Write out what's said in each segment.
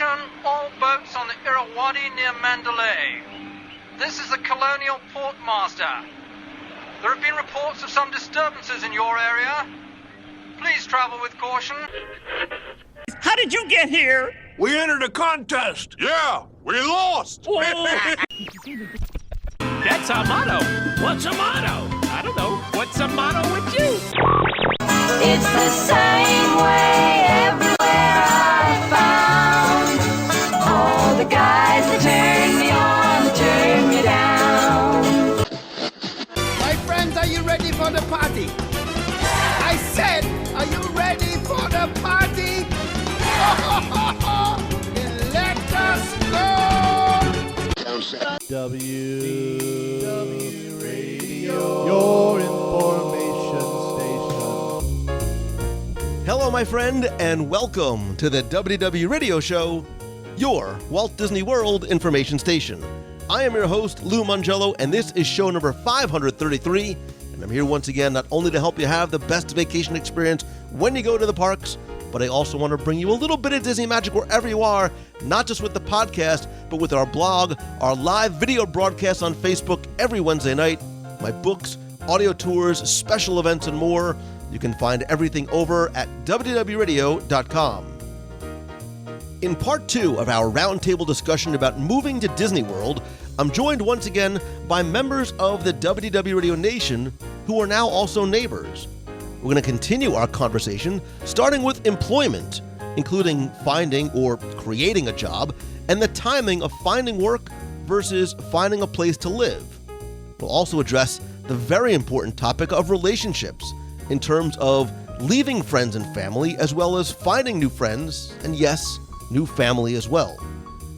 Attention, all boats on the Irrawaddy near Mandalay. This is the Colonial Portmaster. There have been reports of some disturbances in your area. Please travel with caution. How did you get here? We entered a contest. Yeah, we lost. That's our motto. What's a motto? I don't know. What's a motto with you? It's the same way everywhere I found. All the guys that turn me on, that turn me down. My friends, are you ready for the party? I said, are you ready for the party? Let us go! WDW Radio, your information station. Hello, my friend, and welcome to the WDW Radio Show, your Walt Disney World information station. I am your host, Lou Mangello, and this is show number 533, and I'm here once again not only to help you have the best vacation experience when you go to the parks, but I also want to bring you a little bit of Disney magic wherever you are, not just with the podcast, but with our blog, our live video broadcasts on Facebook every Wednesday night, my books, audio tours, special events, and more. You can find everything over at WDWRadio.com. In part 2 of our roundtable discussion about moving to Disney World, I'm joined once again by members of the WDW Radio Nation who are now also neighbors. We're going to continue our conversation, starting with employment, including finding or creating a job, and the timing of finding work versus finding a place to live. We'll also address the very important topic of relationships in terms of leaving friends and family, as well as finding new friends, and yes, new family as well.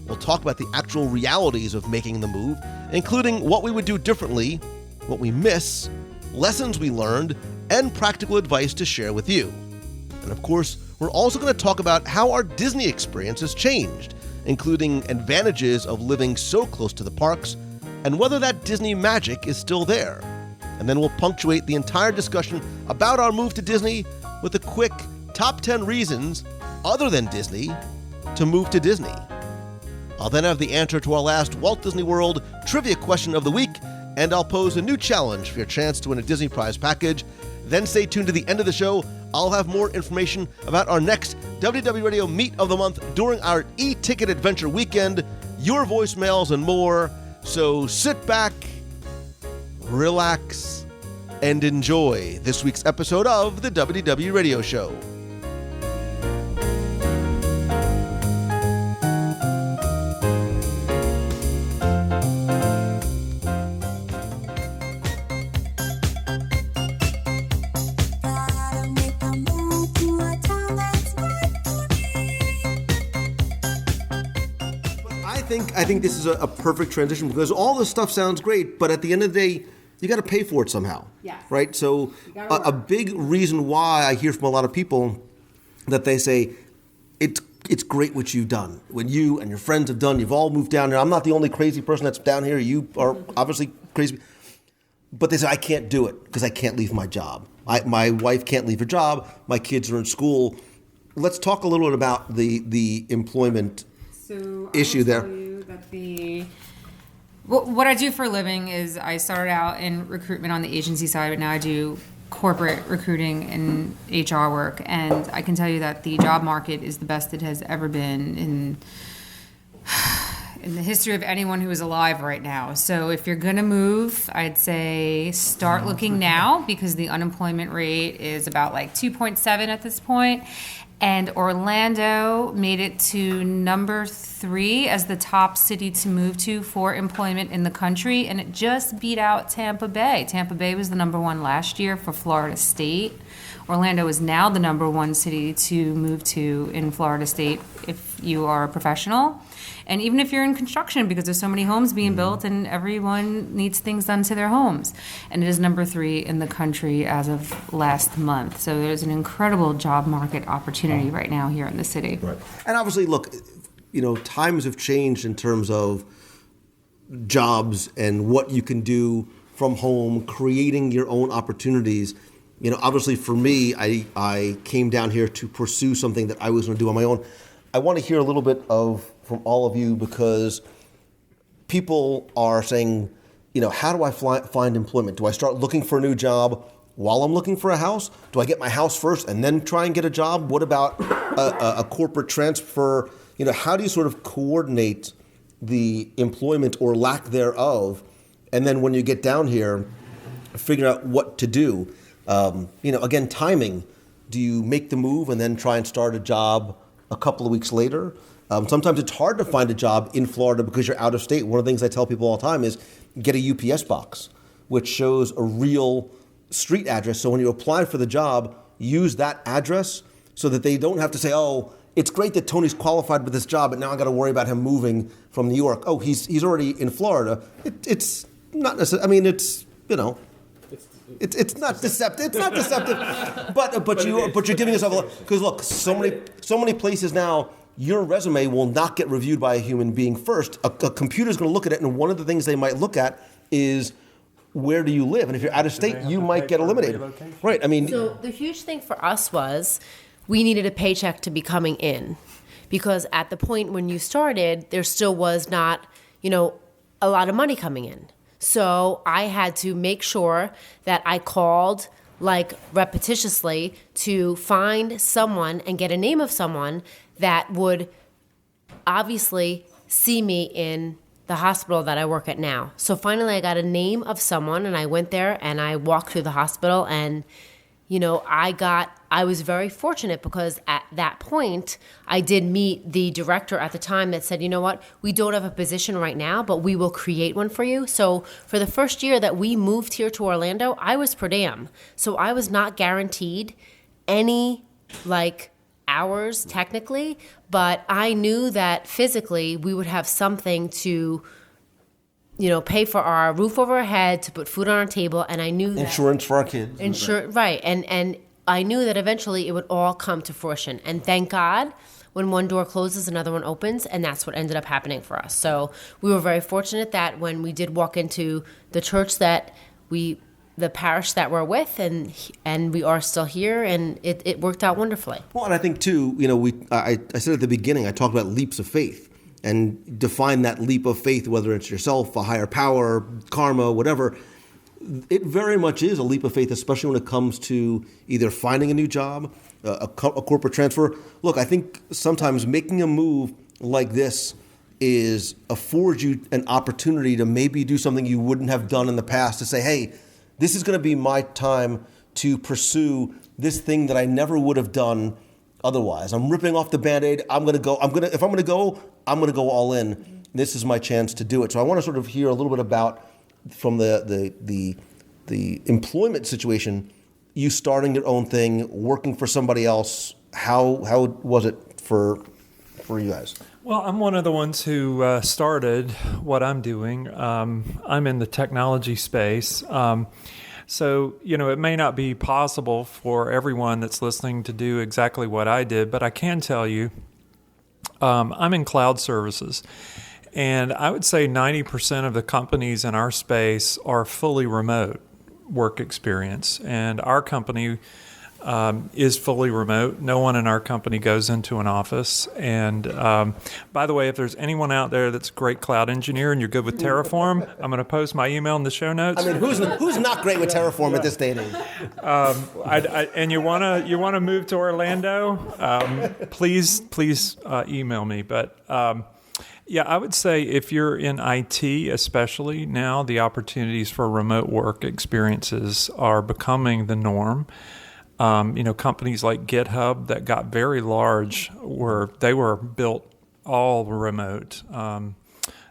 We'll talk about the actual realities of making the move, including what we would do differently, what we miss, lessons we learned, and practical advice to share with you. And of course, we're also going to talk about how our Disney experience has changed, including advantages of living so close to the parks, and whether that Disney magic is still there. And then we'll punctuate the entire discussion about our move to Disney with a quick top 10 reasons, other than Disney, to move to Disney. I'll then have the answer to our last Walt Disney World trivia question of the week, and I'll pose a new challenge for your chance to win a Disney Prize package. Then stay tuned to the end of the show. I'll have more information about our next WDW Radio Meet of the Month during our e-ticket adventure weekend, your voicemails, and more. So sit back, relax, and enjoy this week's episode of the WDW Radio Show. I think this is a perfect transition because all this stuff sounds great, but at the end of the day, you got to pay for it somehow. Yes. Right? So a big reason why I hear from a lot of people that they say, it's great what you've done. When you and your friends have done, you've all moved down here. I'm not the only crazy person that's down here. You are obviously crazy. But they say, I can't do it because I can't leave my job. My wife can't leave her job. My kids are in school. Let's talk a little bit about the employment issue there. What I do for a living is I started out in recruitment on the agency side, but now I do corporate recruiting and HR work. And I can tell you that the job market is the best it has ever been in the history of anyone who is alive right now. So if you're going to move, I'd say start looking now because the unemployment rate is about like 2.7 at this point. And Orlando made it to number 3 as the top city to move to for employment in the country, and it just beat out Tampa Bay. Tampa Bay was the number 1 last year for Florida State. Orlando is now the number 1 city to move to in Florida State if you are a professional. And even if you're in construction, because there's so many homes being built and everyone needs things done to their homes. And it is number 3 in the country as of last month. So there's an incredible job market opportunity right now here in the city. Right. And obviously, look, times have changed in terms of jobs and what you can do from home, creating your own opportunities. Obviously for me, I came down here to pursue something that I was going to do on my own. I want to hear a little bit from all of you, because people are saying, how do I find employment? Do I start looking for a new job while I'm looking for a house? Do I get my house first and then try and get a job? What about a corporate transfer? How do you sort of coordinate the employment or lack thereof? And then when you get down here, figure out what to do. Again, timing. Do you make the move and then try and start a job a couple of weeks later? Sometimes it's hard to find a job in Florida because you're out of state. One of the things I tell people all the time is get a UPS box, which shows a real street address. So when you apply for the job, use that address so that they don't have to say, oh, it's great that Tony's qualified with this job, but now I got to worry about him moving from New York. Oh, he's already in Florida. It's not necessarily. I mean, it's It's not deceptive. It's not deceptive. But you're giving yourself because look, so many places now. Your resume will not get reviewed by a human being first. A computer's going to look at it, and one of the things they might look at is where do you live? And if you're out of state, you might get eliminated. Right. I mean, so the huge thing for us was we needed a paycheck to be coming in, because at the point when you started, there still was not, a lot of money coming in. So I had to make sure that I called repetitiously to find someone and get a name of someone that would obviously see me in the hospital that I work at now. So finally I got a name of someone, and I went there and I walked through the hospital, and I was very fortunate because at that point I did meet the director at the time that said, you know what, we don't have a position right now, but we will create one for you. So for the first year that we moved here to Orlando, I was per diem. So I was not guaranteed any hours technically, but I knew that physically we would have something to pay for our roof over our head, to put food on our table, and I knew that insurance for our kids. Right. And I knew that eventually it would all come to fruition. And thank God, when one door closes, another one opens, and that's what ended up happening for us. So we were very fortunate that when we did walk into the church the parish that we're with, and we are still here, and it worked out wonderfully. Well, and I think too, I said at the beginning, I talked about leaps of faith, and define that leap of faith, whether it's yourself, a higher power, karma, whatever. It very much is a leap of faith, especially when it comes to either finding a new job, a corporate transfer. Look, I think sometimes making a move like this affords you an opportunity to maybe do something you wouldn't have done in the past, to say, hey, this is going to be my time to pursue this thing that I never would have done otherwise. I'm ripping off the Band-Aid. If I'm going to go, I'm going to go all in. This is my chance to do it. So I want to sort of hear a little bit about, from the employment situation, you starting your own thing, working for somebody else. How was it for you guys? Well, I'm one of the ones who started what I'm doing. I'm in the technology space. So, it may not be possible for everyone that's listening to do exactly what I did, but I can tell you I'm in cloud services. And I would say 90% of the companies in our space are fully remote work experience. And our company is fully remote. No one in our company goes into an office. And by the way, if there's anyone out there that's a great cloud engineer and you're good with Terraform, I'm going to post my email in the show notes. I mean, who's not great with Terraform at this day and age? And you want to move to Orlando? Please email me. But yeah, I would say if you're in IT, especially now, the opportunities for remote work experiences are becoming the norm. Companies like GitHub that got very large were built all remote.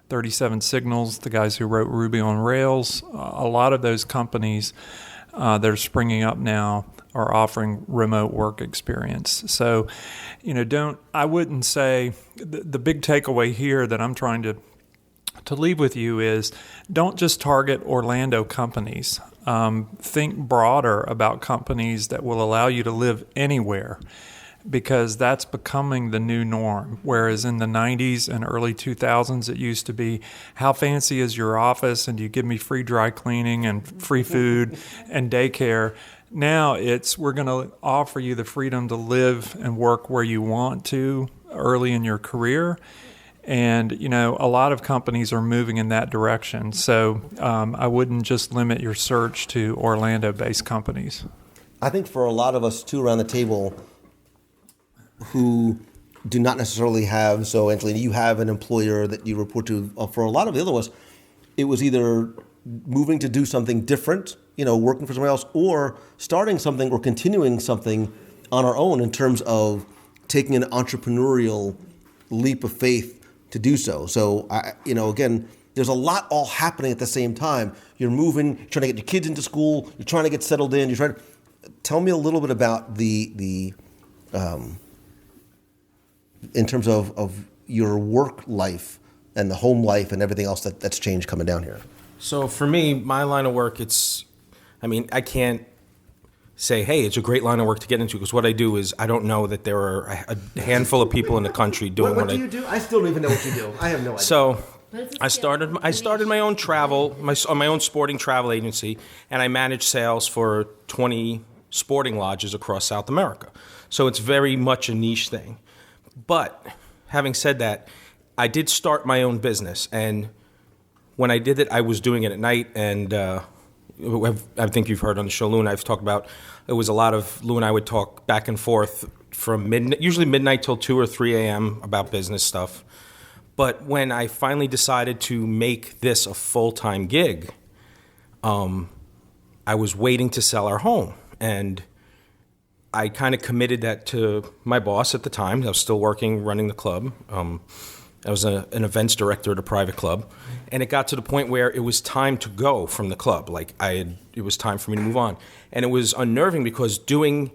37 Signals, the guys who wrote Ruby on Rails, a lot of those companies that are springing up now are offering remote work experience. So, I wouldn't say the big takeaway here that I'm trying to leave with you is don't just target Orlando companies. Think broader about companies that will allow you to live anywhere, because that's becoming the new norm. Whereas in the 90s and early 2000s, it used to be, how fancy is your office, and do you give me free dry cleaning and free food and daycare? Now it's, we're going to offer you the freedom to live and work where you want to, early in your career. And, a lot of companies are moving in that direction. So I wouldn't just limit your search to Orlando-based companies. I think for a lot of us, too, around the table who do not necessarily have, so Angelina, you have an employer that you report to. For a lot of the other ones, it was either moving to do something different, working for somebody else, or starting something or continuing something on our own in terms of taking an entrepreneurial leap of faith to do so. So, again, there's a lot all happening at the same time. You're moving, you're trying to get your kids into school, you're trying to get settled in, tell me a little bit about the in terms of your work life and the home life and everything else that's changed coming down here. So for me, my line of work, I can't say, hey, it's a great line of work to get into, because what I do is I don't know that there are a handful of people in the country doing what do you do? I still don't even know what you do. I have no idea. So I started my own my own sporting travel agency, and I manage sales for 20 sporting lodges across South America. So it's very much a niche thing. But having said that, I did start my own business, and when I did it, I was doing it at night, and I think you've heard on the show, Lou and I've talked about, it was a lot of, Lou and I would talk back and forth from usually midnight till 2 or 3 a.m. about business stuff. But when I finally decided to make this a full-time gig, I was waiting to sell our home, and I kind of committed that to my boss at the time. I was still working, running the club. I was an events director at a private club. And it got to the point where it was time to go from the club. It was time for me to move on. And it was unnerving because doing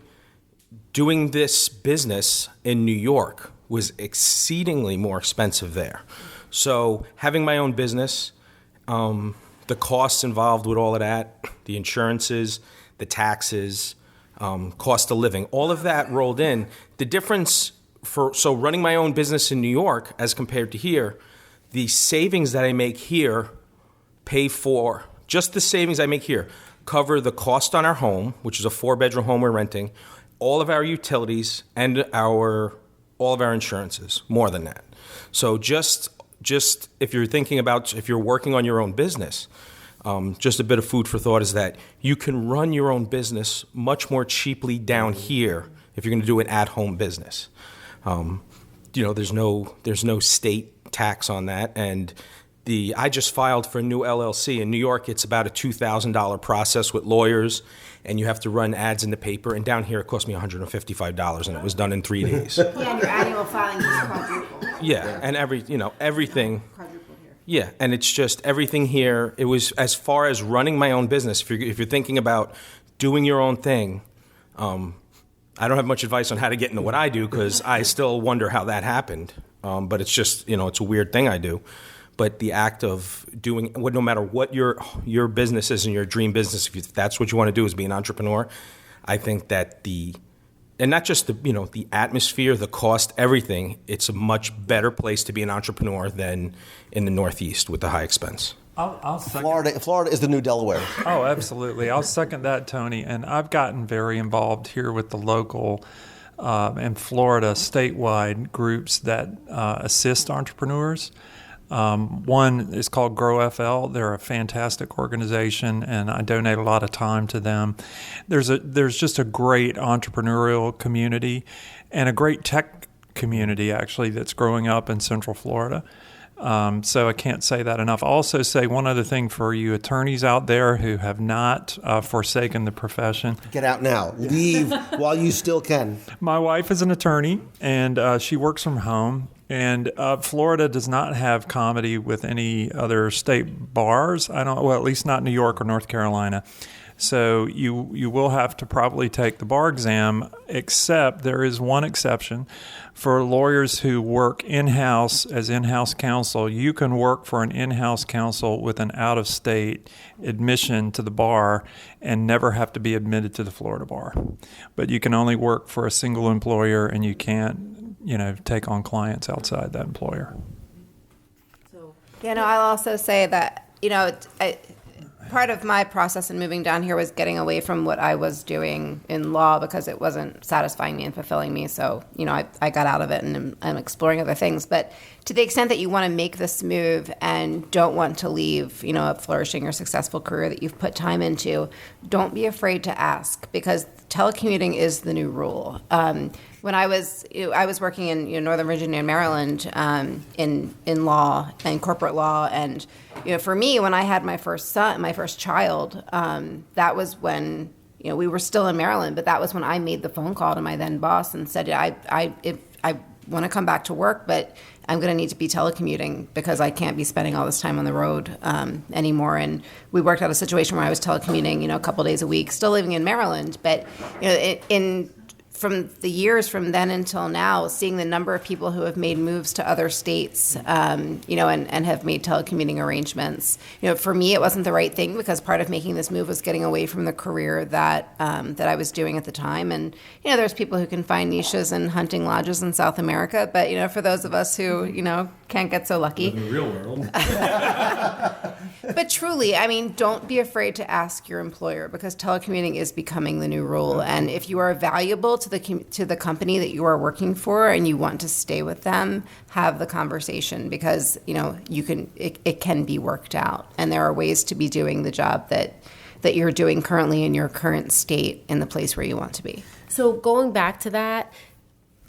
this business in New York was exceedingly more expensive there. So having my own business, the costs involved with all of that, the insurances, the taxes, cost of living, all of that rolled in. The difference so running my own business in New York as compared to here, the savings that I make here pay for, just the savings I make here, cover the cost on our home, which is a 4-bedroom home we're renting, all of our utilities, and all of our insurances, more than that. So just if you're thinking about, if you're working on your own business, just a bit of food for thought is that you can run your own business much more cheaply down here if you're going to do an at-home business. There's no state tax on that, and I just filed for a new LLC in New York. It's about a $2,000 process with lawyers, and you have to run ads in the paper. And down here, it cost me $155, and it was done in 3 days. Yeah, and your annual filing is quadruple. Yeah, and everything. Yeah, and it's just everything here. It was, as far as running my own business, if you're thinking about doing your own thing, I don't have much advice on how to get into what I do, because I still wonder how that happened. But it's just, it's a weird thing I do. But the act of doing, no matter what your business is and your dream business, if that's what you want to do, is be an entrepreneur, I think that and not just the atmosphere, the cost, everything, it's a much better place to be an entrepreneur than in the Northeast with the high expense. I'll second. Florida is the new Delaware. Oh, absolutely. I'll second that, Tony. And I've gotten very involved here with the local and Florida statewide groups that assist entrepreneurs. One is called Grow FL. They're a fantastic organization, and I donate a lot of time to them. There's just a great entrepreneurial community and a great tech community, actually, that's growing up in Central Florida. So I can't say that enough. I'll also say one other thing for you attorneys out there who have not forsaken the profession. Get out now. Leave while you still can. My wife is an attorney, and she works from home. And Florida does not have comedy with any other state bars. At least not New York or North Carolina. So you will have to probably take the bar exam, except there is one exception. For lawyers who work in-house as in-house counsel, you can work for an in-house counsel with an out-of-state admission to the bar and never have to be admitted to the Florida bar. But you can only work for a single employer, and you can't, take on clients outside that employer. I'll also say that, part of my process in moving down here was getting away from what I was doing in law because it wasn't satisfying me and fulfilling me. So, I got out of it and I'm exploring other things. But to the extent that you want to make this move and don't want to leave, a flourishing or successful career that you've put time into, don't be afraid to ask, because telecommuting is the new rule. When I was working in Northern Virginia and Maryland in law and corporate law, and for me, when I had my first child, that was when we were still in Maryland, but that was when I made the phone call to my then boss and said, I want to come back to work, but I'm going to need to be telecommuting because I can't be spending all this time on the road anymore. And we worked out a situation where I was telecommuting, a couple days a week, still living in Maryland. But from the years from then until now, seeing the number of people who have made moves to other states, and have made telecommuting arrangements, for me, it wasn't the right thing because part of making this move was getting away from the career that I was doing at the time. And, there's people who can find niches in hunting lodges in South America, but, for those of us who, can't get so lucky. In the real world. But truly, don't be afraid to ask your employer, because telecommuting is becoming the new rule. And if you are valuable to the company that you are working for and you want to stay with them, have the conversation, because it can be worked out, and there are ways to be doing the job that you're doing currently in your current state in the place where you want to be. So going back to that,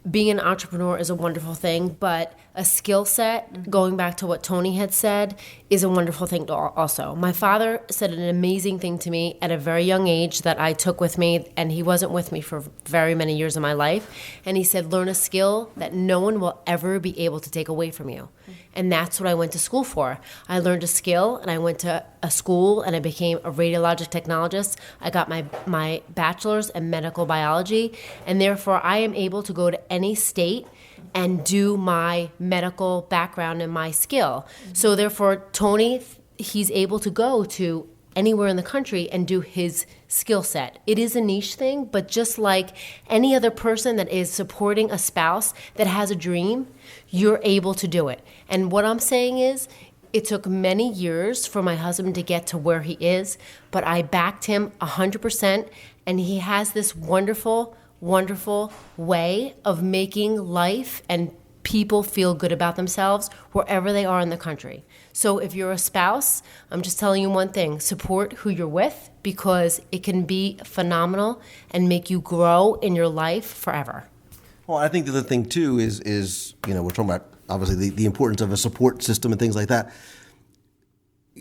being an entrepreneur is a wonderful thing, but a skill set, going back to what Tony had said, is a wonderful thing also. My father said an amazing thing to me at a very young age that I took with me, and he wasn't with me for very many years of my life. And he said, learn a skill that no one will ever be able to take away from you. And that's what I went to school for. I learned a skill, and I went to a school, and I became a radiologic technologist. I got my bachelor's in medical biology, and therefore I am able to go to any state and do my medical background and my skill. So therefore, Tony, he's able to go to anywhere in the country and do his skill set. It is a niche thing, but just like any other person that is supporting a spouse that has a dream, you're able to do it. And what I'm saying is, it took many years for my husband to get to where he is, but I backed him 100%, and he has this wonderful way of making life and people feel good about themselves wherever they are in the country. So if you're a spouse, I'm just telling you one thing: support who you're with, because it can be phenomenal and make you grow in your life forever. Well, I think the other thing too is we're talking about obviously the importance of a support system and things like that.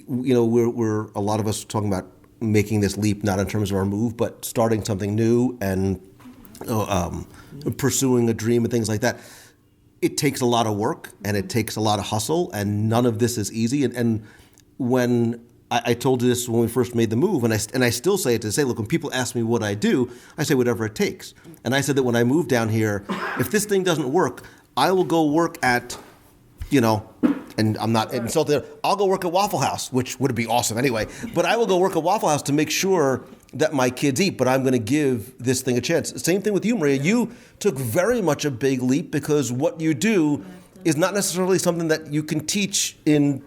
We're a lot of us talking about making this leap, not in terms of our move, but starting something new and pursuing a dream and things like that. It takes a lot of work and it takes a lot of hustle, and none of this is easy. And when I told you this when we first made the move, and I still say it to say, look, when people ask me what I do, I say whatever it takes. And I said that when I moved down here, if this thing doesn't work, I will go work at, and I'm not insulted, I'll go work at Waffle House, which would be awesome anyway, but I will go work at Waffle House to make sure that my kids eat, but I'm going to give this thing a chance. Same thing with you, Maria. You took very much a big leap, because what you do is not necessarily something that you can teach in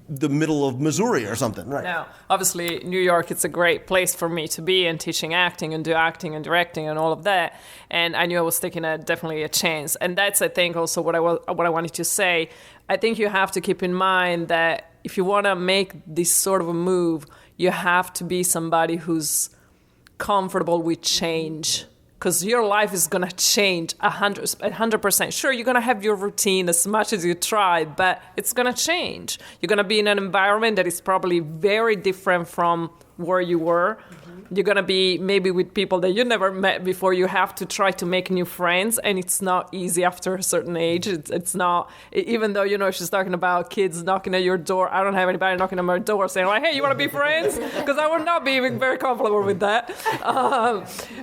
the middle of Missouri or something, right? No, obviously New York, it's a great place for me to be and teaching acting and do acting and directing and all of that. And I knew I was taking definitely a chance. And that's, I think, also what I wanted to say. I think you have to keep in mind that if you want to make this sort of a move, you have to be somebody who's comfortable with change, because your life is going to change 100%. Sure, you're going to have your routine as much as you try, but it's going to change. You're going to be in an environment that is probably very different from where you were. You're going to be maybe with people that you never met before. You have to try to make new friends, and it's not easy after a certain age. It's not, even though, she's talking about kids knocking at your door. I don't have anybody knocking at my door saying, like, hey, you want to be friends? Because I would not be very comfortable with that.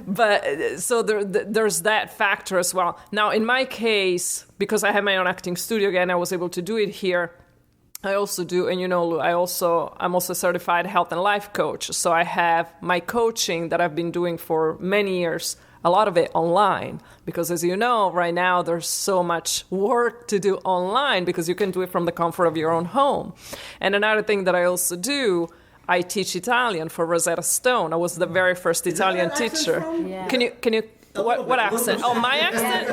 But so there's that factor as well. Now, in my case, because I have my own acting studio again, I was able to do it here. I also do, and I'm also a certified health and life coach. So I have my coaching that I've been doing for many years, a lot of it online, because as you know, right now there's so much work to do online because you can do it from the comfort of your own home. And another thing that I also do, I teach Italian for Rosetta Stone. I was the very first Italian teacher. Yeah. Can you? What accent? Oh, my accent?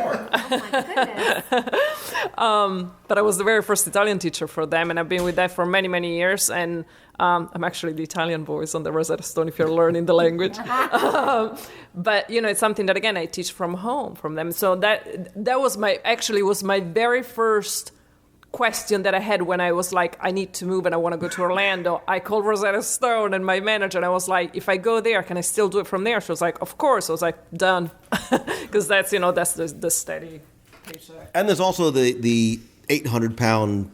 But I was the very first Italian teacher for them, and I've been with them for many, many years. And I'm actually the Italian voice on the Rosetta Stone if you're learning the language. But, it's something that, again, I teach from home from them. So that was my very first question that I had when I was like, I need to move and I want to go to Orlando. I called Rosetta Stone and my manager, and I was like, if I go there, can I still do it from there? She was like, of course. I was like, done. Because that's the steady paycheck. And there's also the 800-pound,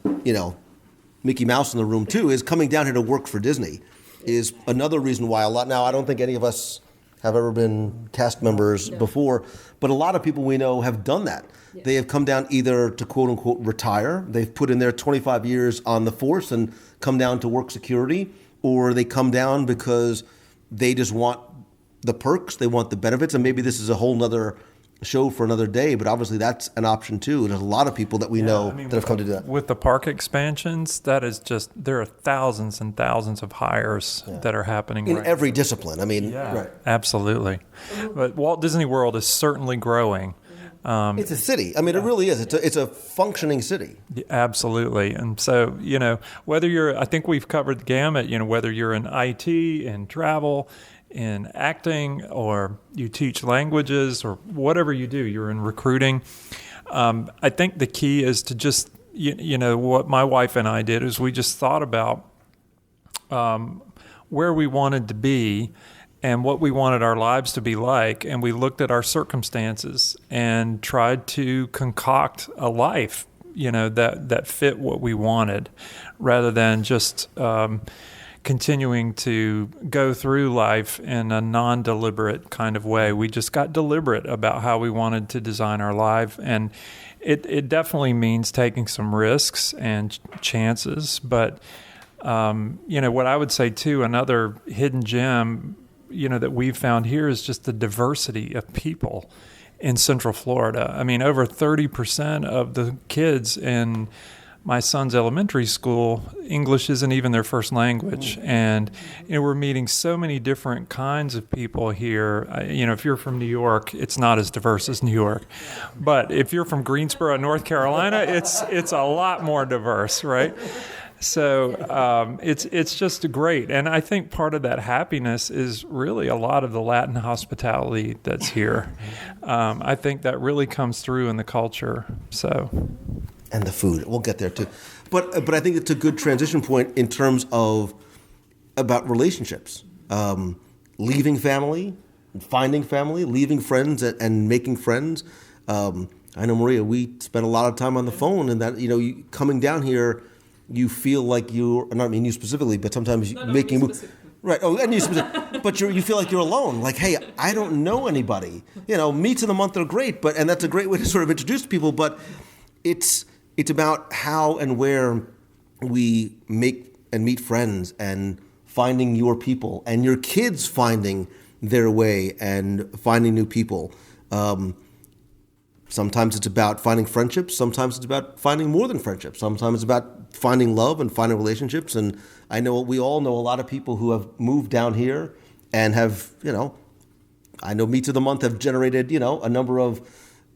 Mickey Mouse in the room too, is coming down here to work for Disney is another reason why now I don't think any of us have ever been cast members before, but a lot of people we know have done that. Yeah. They have come down either to quote unquote retire. They've put in their 25 years on the force and come down to work security, or they come down because they just want the perks, they want the benefits, and maybe this is a whole nother show for another day, but obviously that's an option too. There's a lot of people that we know that have come to do that. With the park expansions, that is just, there are thousands and thousands of hires that are happening in every discipline. Right. Absolutely. But Walt Disney World is certainly growing. It's a city. It really is. It's a functioning city. Absolutely. And so, whether I think we've covered the gamut, whether you're in IT, in travel, in acting, or you teach languages, or whatever you do, you're in recruiting. I think the key is to just, what my wife and I did is we just thought about where we wanted to be and what we wanted our lives to be like, and we looked at our circumstances and tried to concoct a life, that fit what we wanted, rather than just continuing to go through life in a non-deliberate kind of way. We just got deliberate about how we wanted to design our life, and it definitely means taking some risks and chances. But what I would say too, another hidden gem that we've found here is just the diversity of people in Central Florida. Over 30% of the kids in my son's elementary school, English isn't even their first language. And, we're meeting so many different kinds of people here. If you're from New York, it's not as diverse as New York. But if you're from Greensboro, North Carolina, it's a lot more diverse, right? So it's just great. And I think part of that happiness is really a lot of the Latin hospitality that's here. I think that really comes through in the culture. And the food. We'll get there too. But I think it's a good transition point in terms of about relationships. Leaving family, finding family, leaving friends and making friends. I know, Maria, we spent a lot of time on the phone, and that, you coming down here, you feel like not you specifically, but sometimes making moves. Right. Oh, and you specifically, but you feel like you're alone. Like, hey, I don't know anybody. Meets of the month are great, and that's a great way to sort of introduce people. But it's about how and where we make and meet friends, and finding your people, and your kids finding their way and finding new people. Sometimes it's about finding friendships. Sometimes it's about finding more than friendships. Sometimes it's about finding love and finding relationships. And I know we all know a lot of people who have moved down here and have, I know Meets of the Month have generated, a number of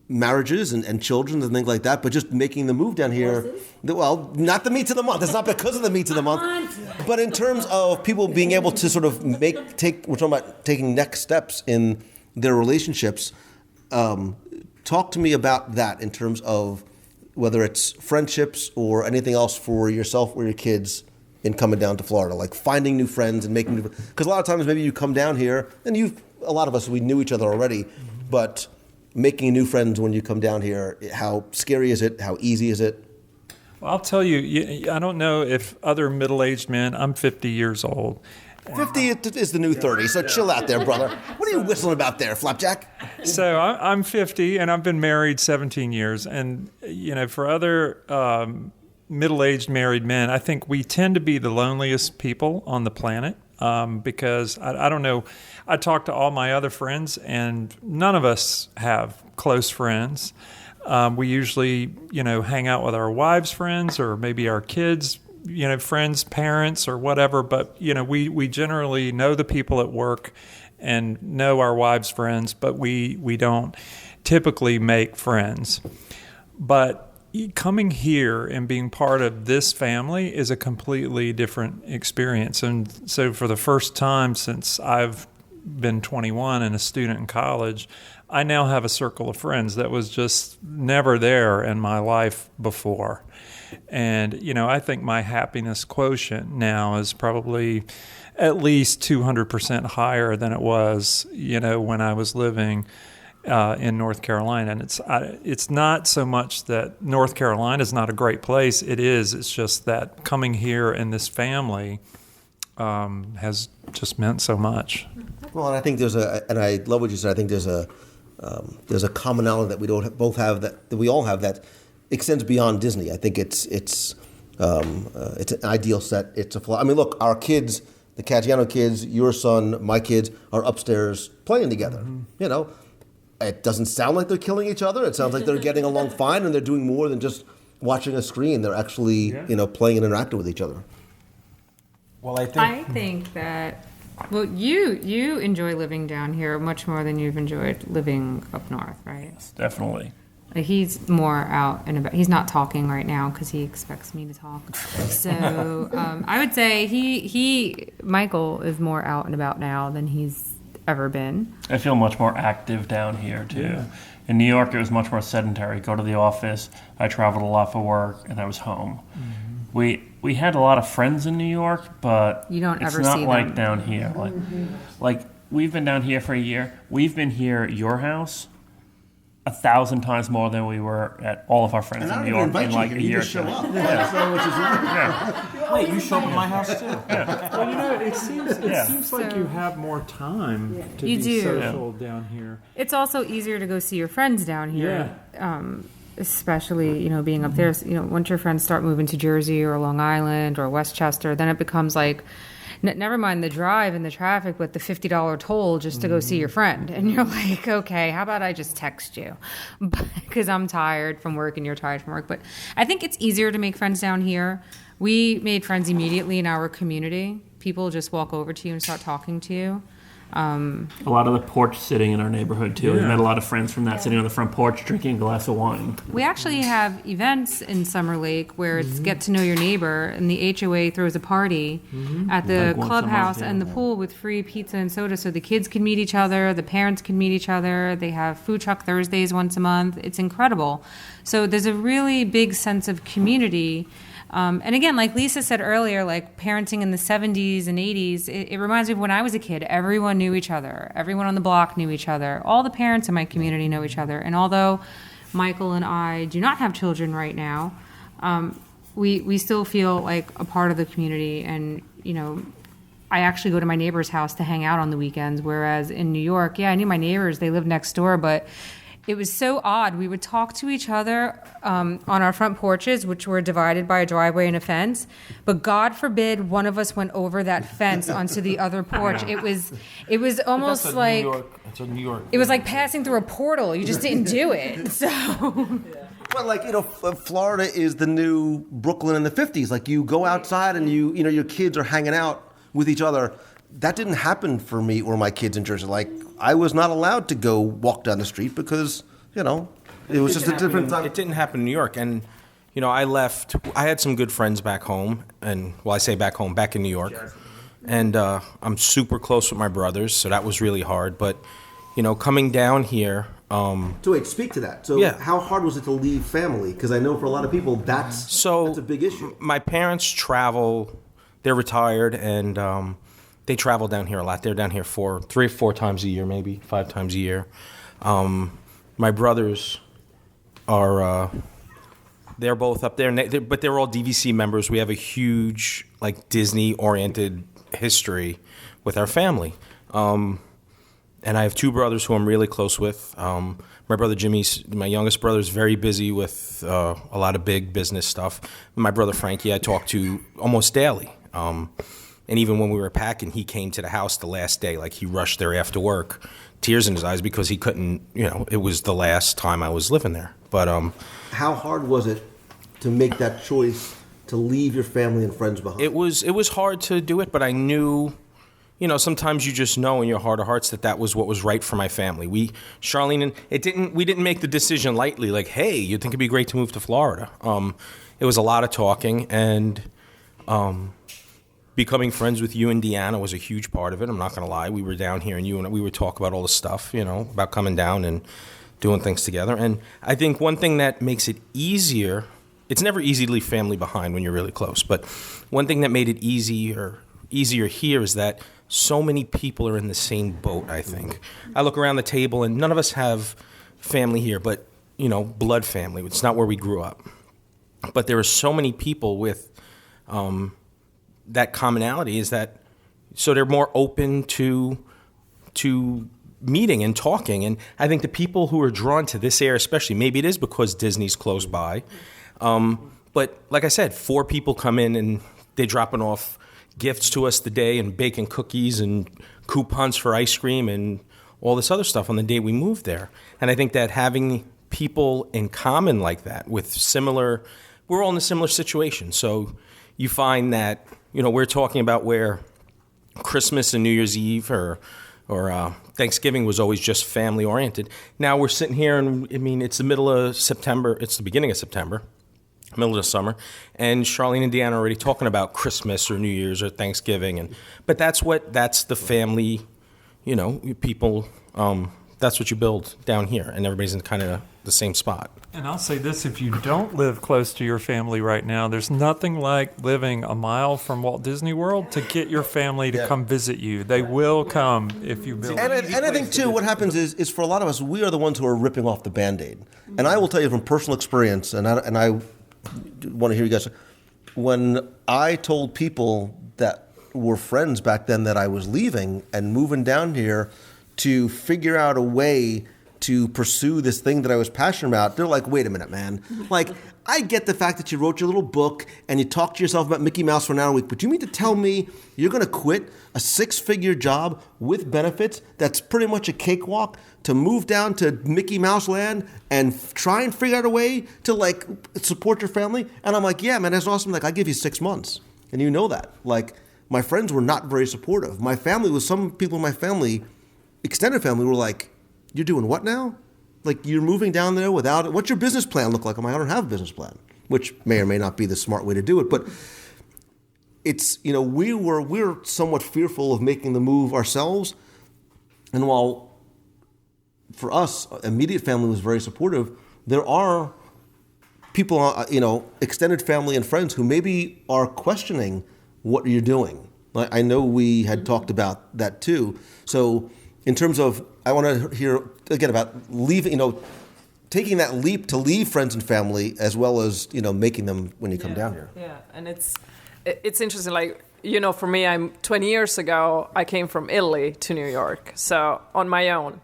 marriages and children and things like that. But just making the move down here, well, not the Meets of the Month. It's not because of the Meets of the Month. But in terms of people being able to sort of we're talking about taking next steps in their relationships. Talk to me about that in terms of whether it's friendships or anything else for yourself or your kids in coming down to Florida, like finding new friends and making new, because a lot of times maybe you come down here and a lot of us, we knew each other already, but making new friends when you come down here, how scary is it? How easy is it? Well, I'll tell you, I don't know if other middle-aged men, I'm 50 years old. 50 is the new 30, so chill out there, brother. What are you whistling about there, Flapjack? So I'm 50, and I've been married 17 years. And, for other middle-aged married men, I think we tend to be the loneliest people on the planet because, I don't know, I talk to all my other friends, and none of us have close friends. We usually, hang out with our wives' friends or maybe our kids' friends, parents, or whatever. But we generally know the people at work and know our wives' friends, but we don't typically make friends. But coming here and being part of this family is a completely different experience. And so for the first time since I've been 21 and a student in college, I now have a circle of friends that was just never there in my life before. And, I think my happiness quotient now is probably at least 200% higher than it was, when I was living in North Carolina. And it's not so much that North Carolina is not a great place. It's just that coming here in this family has just meant so much. Well, and I think and I love what you said. I think there's a commonality that we both have, that we all have, that extends beyond Disney. I think it's an ideal set. It's a flaw. I mean, look, our kids, the Caggiano kids, your son, my kids, are upstairs playing together. Mm-hmm. It doesn't sound like they're killing each other. It sounds like they're getting along fine, and they're doing more than just watching a screen. They're actually, playing and interacting with each other. Well, I think that. Well, you enjoy living down here much more than you've enjoyed living up north, right? Yes, definitely. He's more out and about. He's not talking right now because he expects me to talk. So I would say Michael is more out and about now than he's ever been. I feel much more active down here too. Yeah. In New York, it was much more sedentary. Go to the office. I traveled a lot for work, and I was home. Mm-hmm. We had a lot of friends in New York, but you don't it's ever not see like them. down here. Like we've been down here for a year. We've been here at your house 1,000 times more than we were at all of our friends in New York in like a year or two. Wait, you show up at my house too? Yeah. Well, it seems like you have more time to be social down here. It's also easier to go see your friends down here. Especially, being up there. Once your friends start moving to Jersey or Long Island or Westchester, then it becomes like, never mind the drive and the traffic, but the $50 toll just to go see your friend. And you're like, okay, how about I just text you? Because I'm tired from work and you're tired from work. But I think it's easier to make friends down here. We made friends immediately in our community. People just walk over to you and start talking to you. A lot of the porch sitting in our neighborhood too. We met a lot of friends from that, sitting on the front porch drinking a glass of wine. We actually have events in Summer Lake where it's get to know your neighbor, and the HOA throws a party at the clubhouse and the pool with free pizza and soda, so the kids can meet each other, the parents can meet each other. They have food truck Thursdays once a month. It's incredible. So there's a really big sense of community. And again, like Lisa said earlier, like parenting in the 70s and 80s, it reminds me of when I was a kid. Everyone knew each other. Everyone on the block knew each other. All the parents in my community know each other. And although Michael and I do not have children right now, we still feel like a part of the community. And, I actually go to my neighbor's house to hang out on the weekends, whereas in New York, I knew my neighbors. They lived next door, but it was so odd. We would talk to each other on our front porches, which were divided by a driveway and a fence. But God forbid one of us went over that fence onto the other porch. It was almost like it's a New York. It was like passing through a portal. You just didn't do it. So. Well, like, Florida is the new Brooklyn in the 50s. Like, you go outside and your kids are hanging out with each other. That didn't happen for me or my kids in Jersey. Like, I was not allowed to go walk down the street because, it was just a different time. It didn't happen in New York. And, I left. I had some good friends back home. And, I say back home, back in New York. And I'm super close with my brothers, so that was really hard. But, coming down here. So wait, speak to that. So how hard was it to leave family? Because I know for a lot of people, that's a big issue. My parents travel. They're retired, and they travel down here a lot. They're down here 3 or 4 times a year, maybe 5 times a year. My brothers are, they're both up there, but they're all DVC members. We have a huge, Disney-oriented history with our family. And I have 2 brothers who I'm really close with. My brother Jimmy, my youngest brother, is very busy with a lot of big business stuff. My brother Frankie, I talk to almost daily. And even when we were packing, he came to the house the last day. Like, he rushed there after work, tears in his eyes because he couldn't, it was the last time I was living there. But how hard was it to make that choice to leave your family and friends behind? It was hard to do it, but I knew, sometimes you just know in your heart of hearts that was what was right for my family. Charlene and we didn't make the decision lightly. Like, hey, you'd think it'd be great to move to Florida. It was a lot of talking, and becoming friends with you and Deanna was a huge part of it. I'm not going to lie. We were down here, and we would talk about all the stuff, about coming down and doing things together. And I think one thing that makes it easier, it's never easy to leave family behind when you're really close, but one thing that made it easier here is that so many people are in the same boat, I think. I look around the table, and none of us have family here, but, blood family. It's not where we grew up. But there are so many people with that commonality so they're more open to meeting and talking. And I think the people who are drawn to this area, especially, maybe it is because Disney's close by. But like I said, 4 people come in and they're dropping off gifts to us today and baking cookies and coupons for ice cream and all this other stuff on the day we moved there. And I think that having people in common like that we're all in a similar situation. So you find that, we're talking about where Christmas and New Year's Eve or Thanksgiving was always just family oriented. Now we're sitting here and it's the middle of September. It's the beginning of September, middle of the summer. And Charlene and Deanna are already talking about Christmas or New Year's or Thanksgiving. But that's the family, people, that's what you build down here. And everybody's in kind of the same spot. And I'll say this, if you don't live close to your family right now, there's nothing like living a mile from Walt Disney World to get your family to come visit you. They will come if you build. And I think, too, what happens is for a lot of us, we are the ones who are ripping off the Band-Aid. And I will tell you from personal experience, and I want to hear you guys, when I told people that were friends back then that I was leaving and moving down here to figure out a way to pursue this thing that I was passionate about, they're like, wait a minute, man. Like, I get the fact that you wrote your little book and you talk to yourself about Mickey Mouse for an hour a week, but you mean to tell me you're going to quit a 6-figure job with benefits that's pretty much a cakewalk to move down to Mickey Mouse land and try and figure out a way to, like, support your family? And I'm like, yeah, man, that's awesome. Like, I give you 6 months. And you know that. Like, my friends were not very supportive. My family some people in my family, extended family, were like, you're doing what now? Like, you're moving down there without it? What's your business plan look like? I'm like, I don't have a business plan, which may or may not be the smart way to do it. But it's, we're somewhat fearful of making the move ourselves. And while for us, immediate family was very supportive, there are people, extended family and friends who maybe are questioning what you're doing. I know we had talked about that too. So in terms of, I want to hear again about leaving, taking that leap to leave friends and family, as well as making them when you come down here. Yeah, and it's interesting. Like, for me, 20 years ago, I came from Italy to New York, so on my own,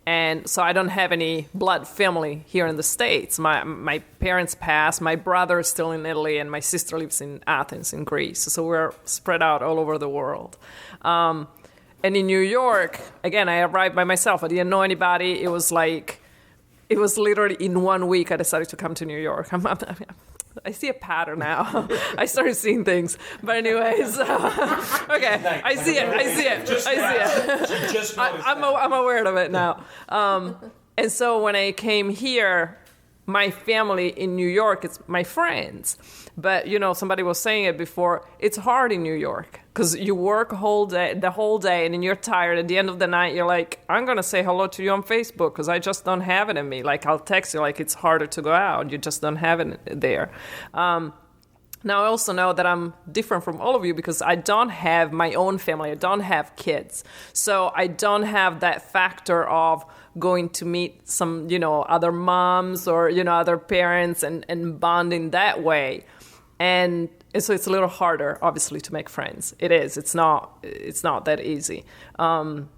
and so I don't have any blood family here in the States. My parents passed. My brother is still in Italy, and my sister lives in Athens, in Greece. So we're spread out all over the world. And in New York, again, I arrived by myself. I didn't know anybody. It was literally in 1 week I decided to come to New York. I see a pattern now. I started seeing things. But anyways, okay, I see it. I'm aware of it now. And so when I came here, my family in New York, it's my friends. But, somebody was saying it before, it's hard in New York because you work the whole day, and then you're tired. At the end of the night, you're like, I'm going to say hello to you on Facebook because I just don't have it in me. Like, I'll text you, like, it's harder to go out. You just don't have it there. Now, I also know that I'm different from all of you because I don't have my own family. I don't have kids. So I don't have that factor of going to meet some, other moms or, other parents and bonding that way. And so it's a little harder, obviously, to make friends. It is. It's not that easy. I'm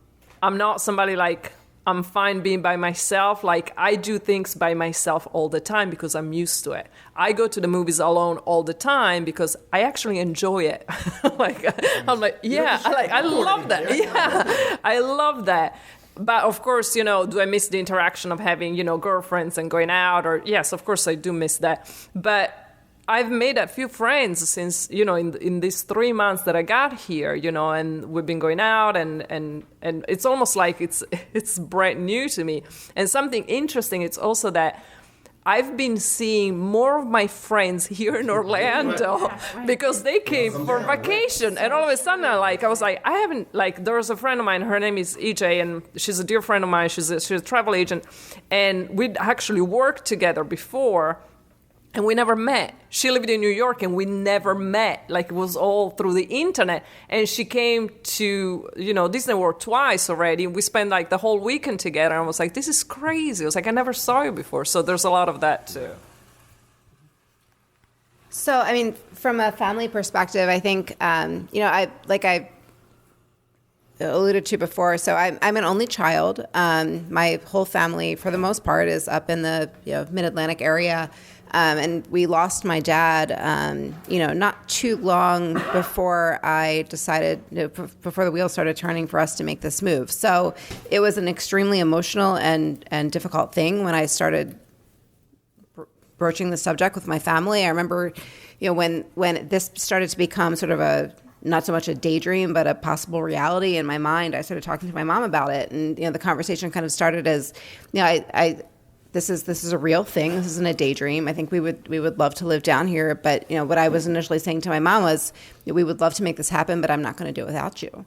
not somebody like, I'm fine being by myself. Like, I do things by myself all the time because I'm used to it. I go to the movies alone all the time because I actually enjoy it. I'm like, yeah, I love that. Yeah, I love that. But of course, do I miss the interaction of having, girlfriends and going out? Or yes, of course I do miss that. But I've made a few friends since, in these 3 months that I got here, and we've been going out and it's almost like it's brand new to me. And something interesting, it's also that I've been seeing more of my friends here in Orlando because they came for vacation. And all of a sudden, I was like, I haven't, there was a friend of mine, her name is EJ, and she's a dear friend of mine. She's a travel agent. And we'd actually worked together before, and we never met. She lived in New York, and we never met. It was all through the internet. And she came to, Disney World twice already. We spent the whole weekend together. And I was like, this is crazy. I was like, I never saw you before. So there's a lot of that too. So, I mean, from a family perspective, I think, I alluded to before, so I'm an only child. My whole family, for the most part, is up in the mid-Atlantic area. And we lost my dad, not too long before I decided, before the wheels started turning for us to make this move. So it was an extremely emotional and difficult thing when I started broaching the subject with my family. I remember, when this started to become sort of not so much a daydream, but a possible reality in my mind, I started talking to my mom about it. And, the conversation kind of started as, this is a real thing. This isn't a daydream. I think we would love to live down here. But, what I was initially saying to my mom was, we would love to make this happen, but I'm not going to do it without you.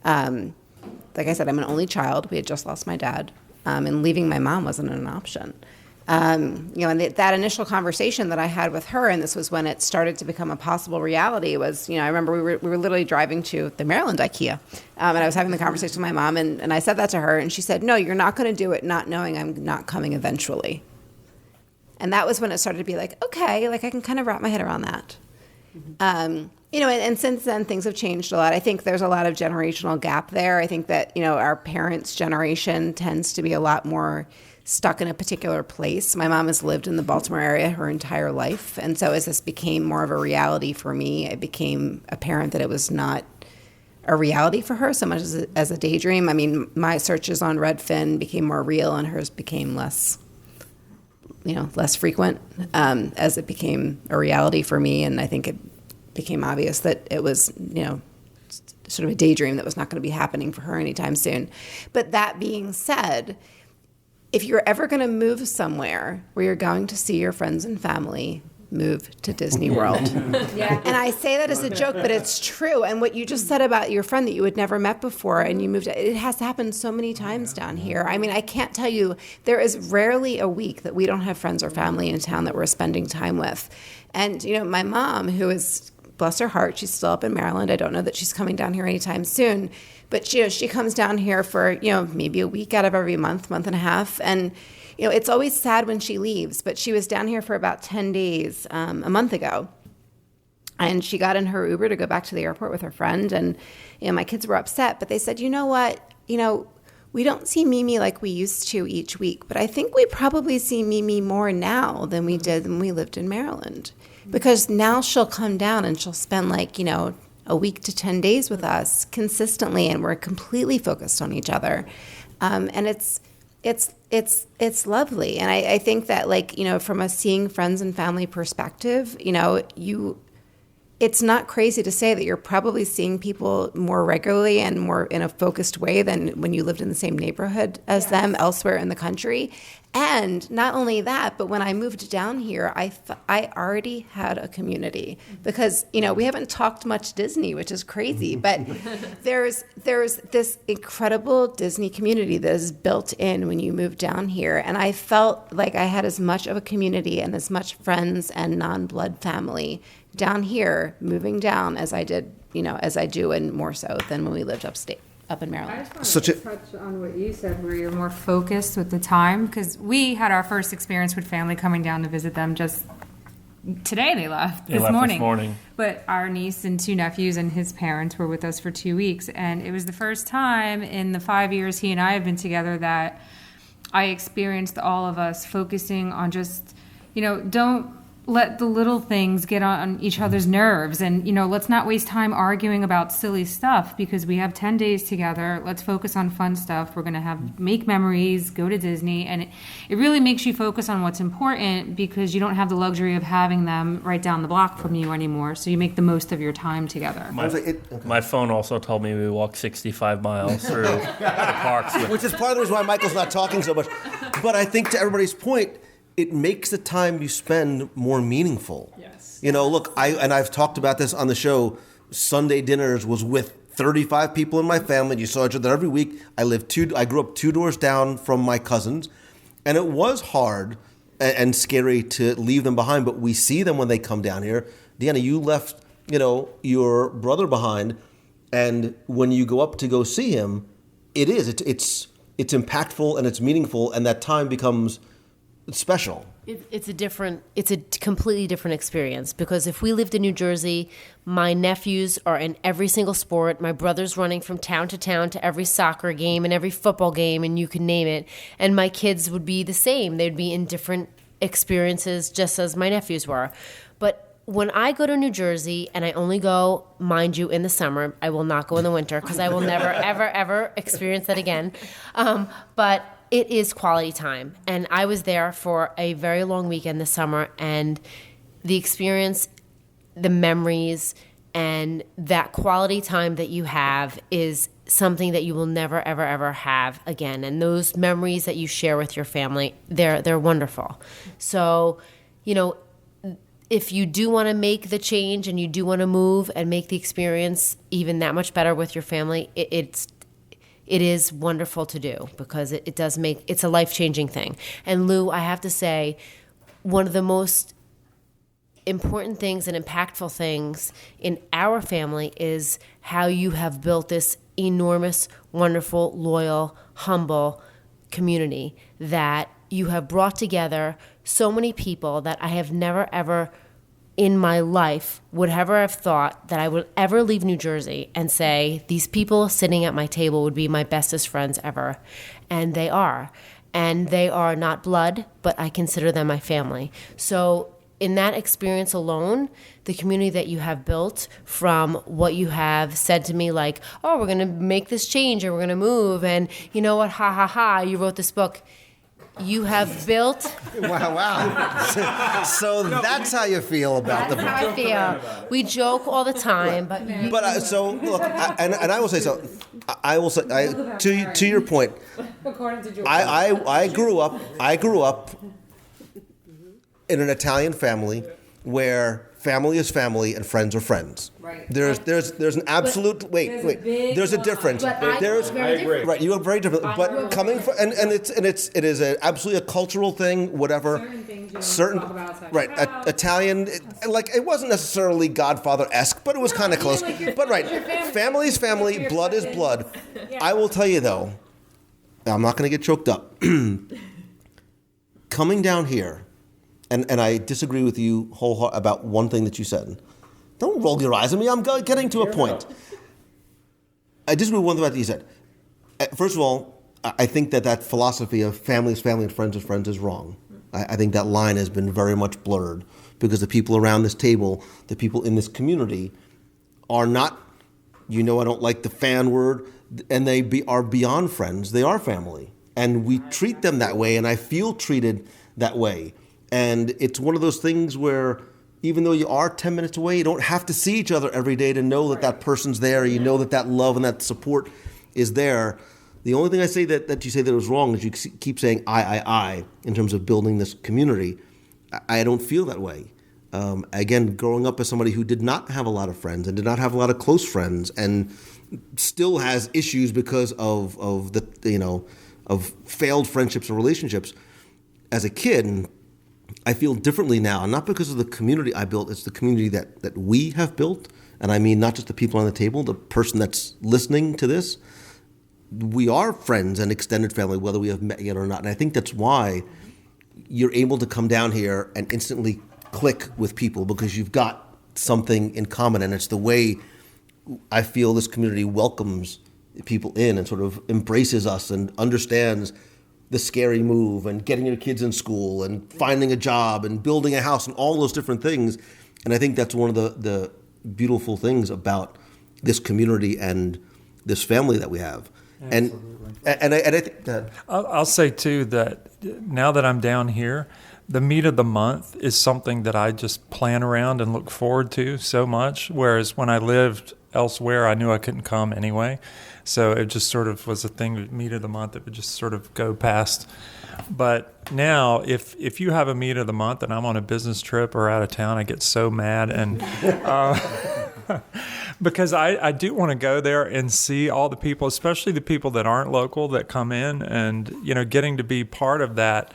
Like I said, I'm an only child. We had just lost my dad. And leaving my mom wasn't an option. And that initial conversation that I had with her, and this was when it started to become a possible reality, was, I remember we were literally driving to the Maryland IKEA, and I was having the conversation with my mom, and I said that to her, and she said, no, you're not going to do it, not knowing I'm not coming eventually. And that was when it started to be like, okay, I can kind of wrap my head around that. And since then, things have changed a lot. I think there's a lot of generational gap there. I think that, our parents' generation tends to be a lot more stuck in a particular place. My mom has lived in the Baltimore area her entire life. And so as this became more of a reality for me, it became apparent that it was not a reality for her so much as a daydream. I mean, my searches on Redfin became more real and hers became less frequent as it became a reality for me. And I think it became obvious that it was, sort of a daydream that was not going to be happening for her anytime soon. But that being said, if you're ever going to move somewhere where you're going to see your friends and family, move to Disney World. Yeah. And I say that as a joke, but it's true. And what you just said about your friend that you had never met before and you moved, it has happened so many times down here. I mean, I can't tell you, there is rarely a week that we don't have friends or family in town that we're spending time with. And, my mom, who is, bless her heart, she's still up in Maryland. I don't know that she's coming down here anytime soon. But she comes down here for, maybe a week out of every month and a half. And, it's always sad when she leaves. But she was down here for about 10 days a month ago. And she got in her Uber to go back to the airport with her friend. And, my kids were upset. But they said, you know what? We don't see Mimi like we used to each week. But I think we probably see Mimi more now than we did when we lived in Maryland. Because now she'll come down and she'll spend a week to 10 days with us consistently, and we're completely focused on each other. And it's lovely. And I think that from a seeing friends and family perspective, it's not crazy to say that you're probably seeing people more regularly and more in a focused way than when you lived in the same neighborhood as them elsewhere in the country. And not only that, but when I moved down here, I already had a community because, we haven't talked much Disney, which is crazy, but there's this incredible Disney community that is built in when you move down here. And I felt like I had as much of a community and as much friends and non-blood family down here moving down as I did, as I do and more so than when we lived upstate. Up in Maryland. I just want to touch on what you said, where you're more focused with the time, because we had our first experience with family coming down to visit them just today. They left this morning. But our niece and two nephews and his parents were with us for 2 weeks, and it was the first time in the 5 years he and I have been together that I experienced all of us focusing on just, don't let the little things get on each other's nerves, and let's not waste time arguing about silly stuff, because we have 10 days together. Let's focus on fun stuff. We're going to make memories, go to Disney, and it really makes you focus on what's important, because you don't have the luxury of having them right down the block from you anymore, so you make the most of your time together. My phone also told me we walked 65 miles through the parks. Which is part of the reason why Michael's not talking so much. But I think to everybody's point, it makes the time you spend more meaningful. Yes. Look, I've talked about this on the show. Sunday dinners was with 35 people in my family. You saw each other every week. I grew up 2 doors down from my cousins, and it was hard and scary to leave them behind. But we see them when they come down here. Deanna, you left, your brother behind, and when you go up to go see him, it's impactful and it's meaningful, and that time becomes special. It's a completely different experience, because if we lived in New Jersey, my nephews are in every single sport. My brother's running from town to every soccer game and every football game, and you can name it. And my kids would be the same. They'd be in different experiences, just as my nephews were. But when I go to New Jersey, and I only go, mind you, in the summer, I will not go in the winter, because I will never, ever, ever experience that again. But it is quality time. And I was there for a very long weekend this summer, and the experience, the memories, and that quality time that you have is something that you will never, ever, ever have again. And those memories that you share with your family, they're wonderful. So, if you do want to make the change and you do want to move and make the experience even that much better with your family, it is wonderful to do, because it's a life-changing thing. And Lou, I have to say, one of the most important things and impactful things in our family is how you have built this enormous, wonderful, loyal, humble community that you have brought together so many people that I have never, ever in my life would ever have thought that I would ever leave New Jersey and say, these people sitting at my table would be my bestest friends ever. And they are. And they are not blood, but I consider them my family. So in that experience alone, the community that you have built from what you have said to me, like, oh, we're going to make this change, or we're going to move, and you know what, ha, ha, ha, you wrote this book. You have built... Wow. So that's how you feel about the book. That's how I feel. We joke all the time, but... So, look, I will say so. I will say, to your point, I grew up in an Italian family where family is family and friends are friends. Right. There's an absolute there's a difference. I agree. Right, you are very different. But coming from it is absolutely a cultural thing. Whatever. Certain things you don't talk about right. Italian, it wasn't necessarily Godfather-esque, but it was kind of close. But right, family is family, blood is blood. I will tell you though, I'm not going to get choked up. Coming down here. And I disagree with you wholeheartedly about one thing that you said. Don't roll your eyes at me. I'm getting to a point. I disagree with one thing that you said. First of all, I think that philosophy of family is family and friends is wrong. I think that line has been very much blurred, because the people around this table, the people in this community, are not, I don't like the fan word, and they are beyond friends. They are family. And we treat them that way, and I feel treated that way. And it's one of those things where even though you are 10 minutes away, you don't have to see each other every day to know that person's there. You know that love and that support is there. The only thing I say that you say that was wrong is you keep saying I in terms of building this community. I don't feel that way. Again, growing up as somebody who did not have a lot of friends and did not have a lot of close friends and still has issues because of failed friendships or relationships as a kid, I feel differently now, not because of the community I built, it's the community that we have built. And I mean not just the people on the table, the person that's listening to this. We are friends and extended family, whether we have met yet or not. And I think that's why you're able to come down here and instantly click with people, because you've got something in common. And it's the way I feel this community welcomes people in and sort of embraces us and understands the scary move and getting your kids in school and finding a job and building a house and all those different things. And I think that's one of the beautiful things about this community and this family that we have. And I think that I'll say too that now that I'm down here, the meet of the month is something that I just plan around and look forward to so much. Whereas when I lived elsewhere, I knew I couldn't come anyway. So it just sort of was a thing, meet of the month, that would just sort of go past. But now, if you have a meet of the month and I'm on a business trip or out of town, I get so mad. And because I do want to go there and see all the people, especially the people that aren't local that come in, and, you know, getting to be part of that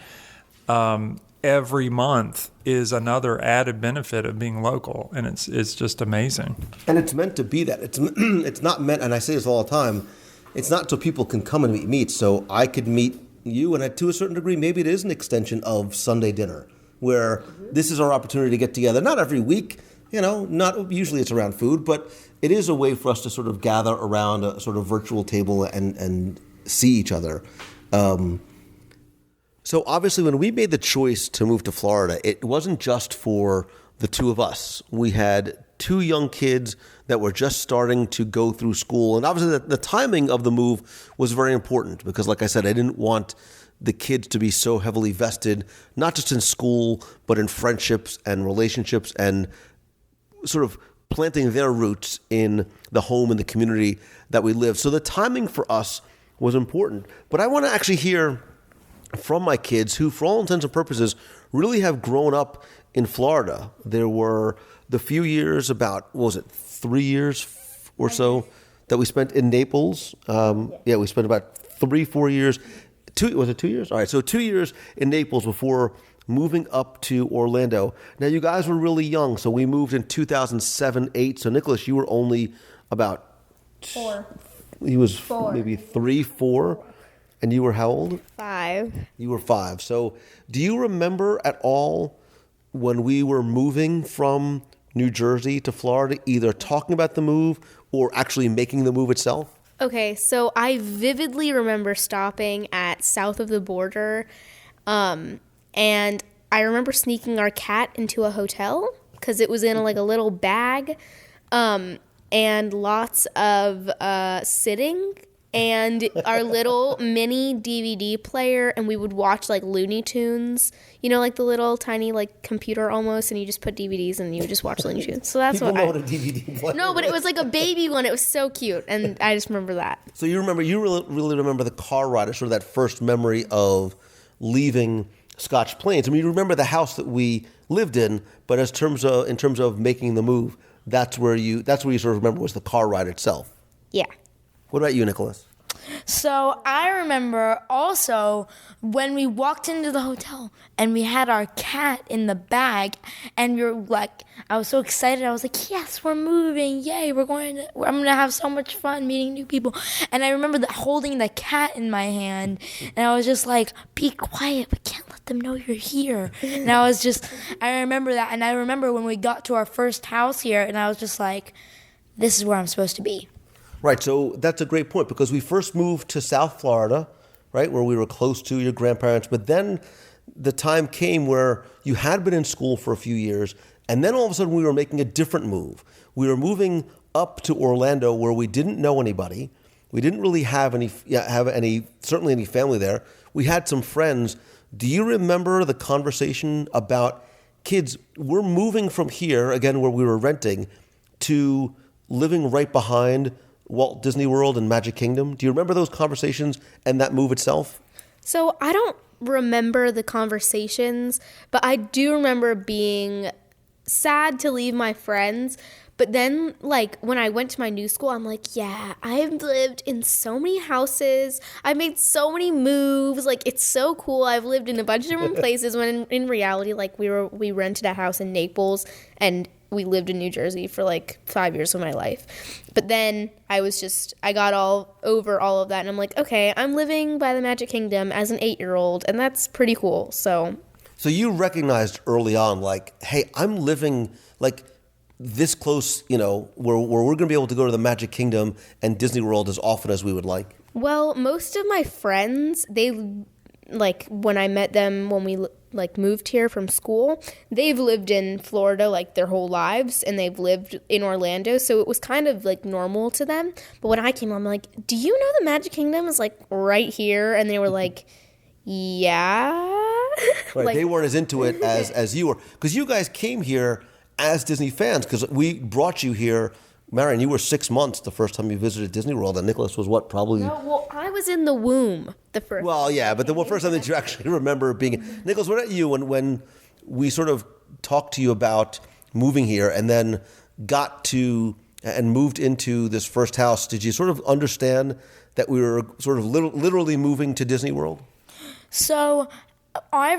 every month is another added benefit of being local, and it's just amazing. And it's meant to be that. It's not meant, and I say this all the time, it's not so people can come and meet. So I could meet you, and to a certain degree, maybe it is an extension of Sunday dinner, where this is our opportunity to get together. Not every week, you know, not usually it's around food, but it is a way for us to sort of gather around a sort of virtual table and see each other. So obviously when we made the choice to move to Florida, it wasn't just for the two of us. We had two young kids that were just starting to go through school. And obviously the timing of the move was very important because, like I said, I didn't want the kids to be so heavily vested, not just in school, but in friendships and relationships and sort of planting their roots in the home and the community that we live. So the timing for us was important. But I want to actually hear from my kids who, for all intents and purposes, really have grown up in Florida. There were the few years, about, 3 years or so, that we spent in Naples. We spent about 3-4 years. Was it 2 years? All right, so 2 years in Naples before moving up to Orlando. Now, you guys were really young, so we moved in 2007-8. So, Nicholas, you were only about 4. He was 4. Maybe 3, 4. And you were how old? 5. You were 5. So do you remember at all when we were moving from New Jersey to Florida, either talking about the move or actually making the move itself? Okay, so I vividly remember stopping at south of the border, and I remember sneaking our cat into a hotel because it was in a little bag, and lots of sitting. And our little mini DVD player, and we would watch Looney Tunes, you know, the little tiny computer almost, and you just put DVDs and you would just watch Looney Tunes. So that's People know what a DVD player No, but it was like a baby one. It was so cute, and I just remember that. So you really remember the car ride, sort of that first memory of leaving Scotch Plains. I mean, you remember the house that we lived in, but in terms of making the move, that's where you sort of remember was the car ride itself. Yeah. What about you, Nicholas? So I remember also when we walked into the hotel and we had our cat in the bag, and we were I was so excited. I was like, yes, we're moving. Yay, I'm going to have so much fun meeting new people. And I remember holding the cat in my hand, and I was just like, be quiet. We can't let them know you're here. And I remember that. And I remember when we got to our first house here, and I was just like, this is where I'm supposed to be. Right, so that's a great point because we first moved to South Florida, right, where we were close to your grandparents, but then the time came where you had been in school for a few years, and then all of a sudden we were making a different move. We were moving up to Orlando where we didn't know anybody. We didn't really have any family there. We had some friends. Do you remember the conversation about, kids, we're moving from here, again, where we were renting, to living right behind Walt Disney World and Magic Kingdom? Do you remember those conversations and that move itself? So I don't remember the conversations, but I do remember being sad to leave my friends. But then, when I went to my new school, I'm like, yeah, I've lived in so many houses. I've made so many moves. It's so cool. I've lived in a bunch of different places when in reality, we rented a house in Naples, and we lived in New Jersey for 5 years of my life. But then I got all over all of that, and I'm like, okay, I'm living by the Magic Kingdom as an 8-year-old, and that's pretty cool. So you recognized early on, hey, I'm living this close, where we're going to be able to go to the Magic Kingdom and Disney World as often as we would like. Well, most of my friends, they like when I met them when we like moved here from school, they've lived in Florida like their whole lives, and they've lived in Orlando, so it was kind of like normal to them. But when I came, I'm like, do you know the Magic Kingdom is like right here? And they were like, yeah. Right, Like- they weren't as into it as you were, because you guys came here as Disney fans, because we brought you here. Marion, you were 6 months the first time you visited Disney World, and Nicholas was what, probably... No, well, I was in the womb the first. Well, yeah, but the first time that you actually remember being... Nicholas, what about you, when we sort of talked to you about moving here and then got to and moved into this first house, did you sort of understand that we were sort of literally moving to Disney World? So I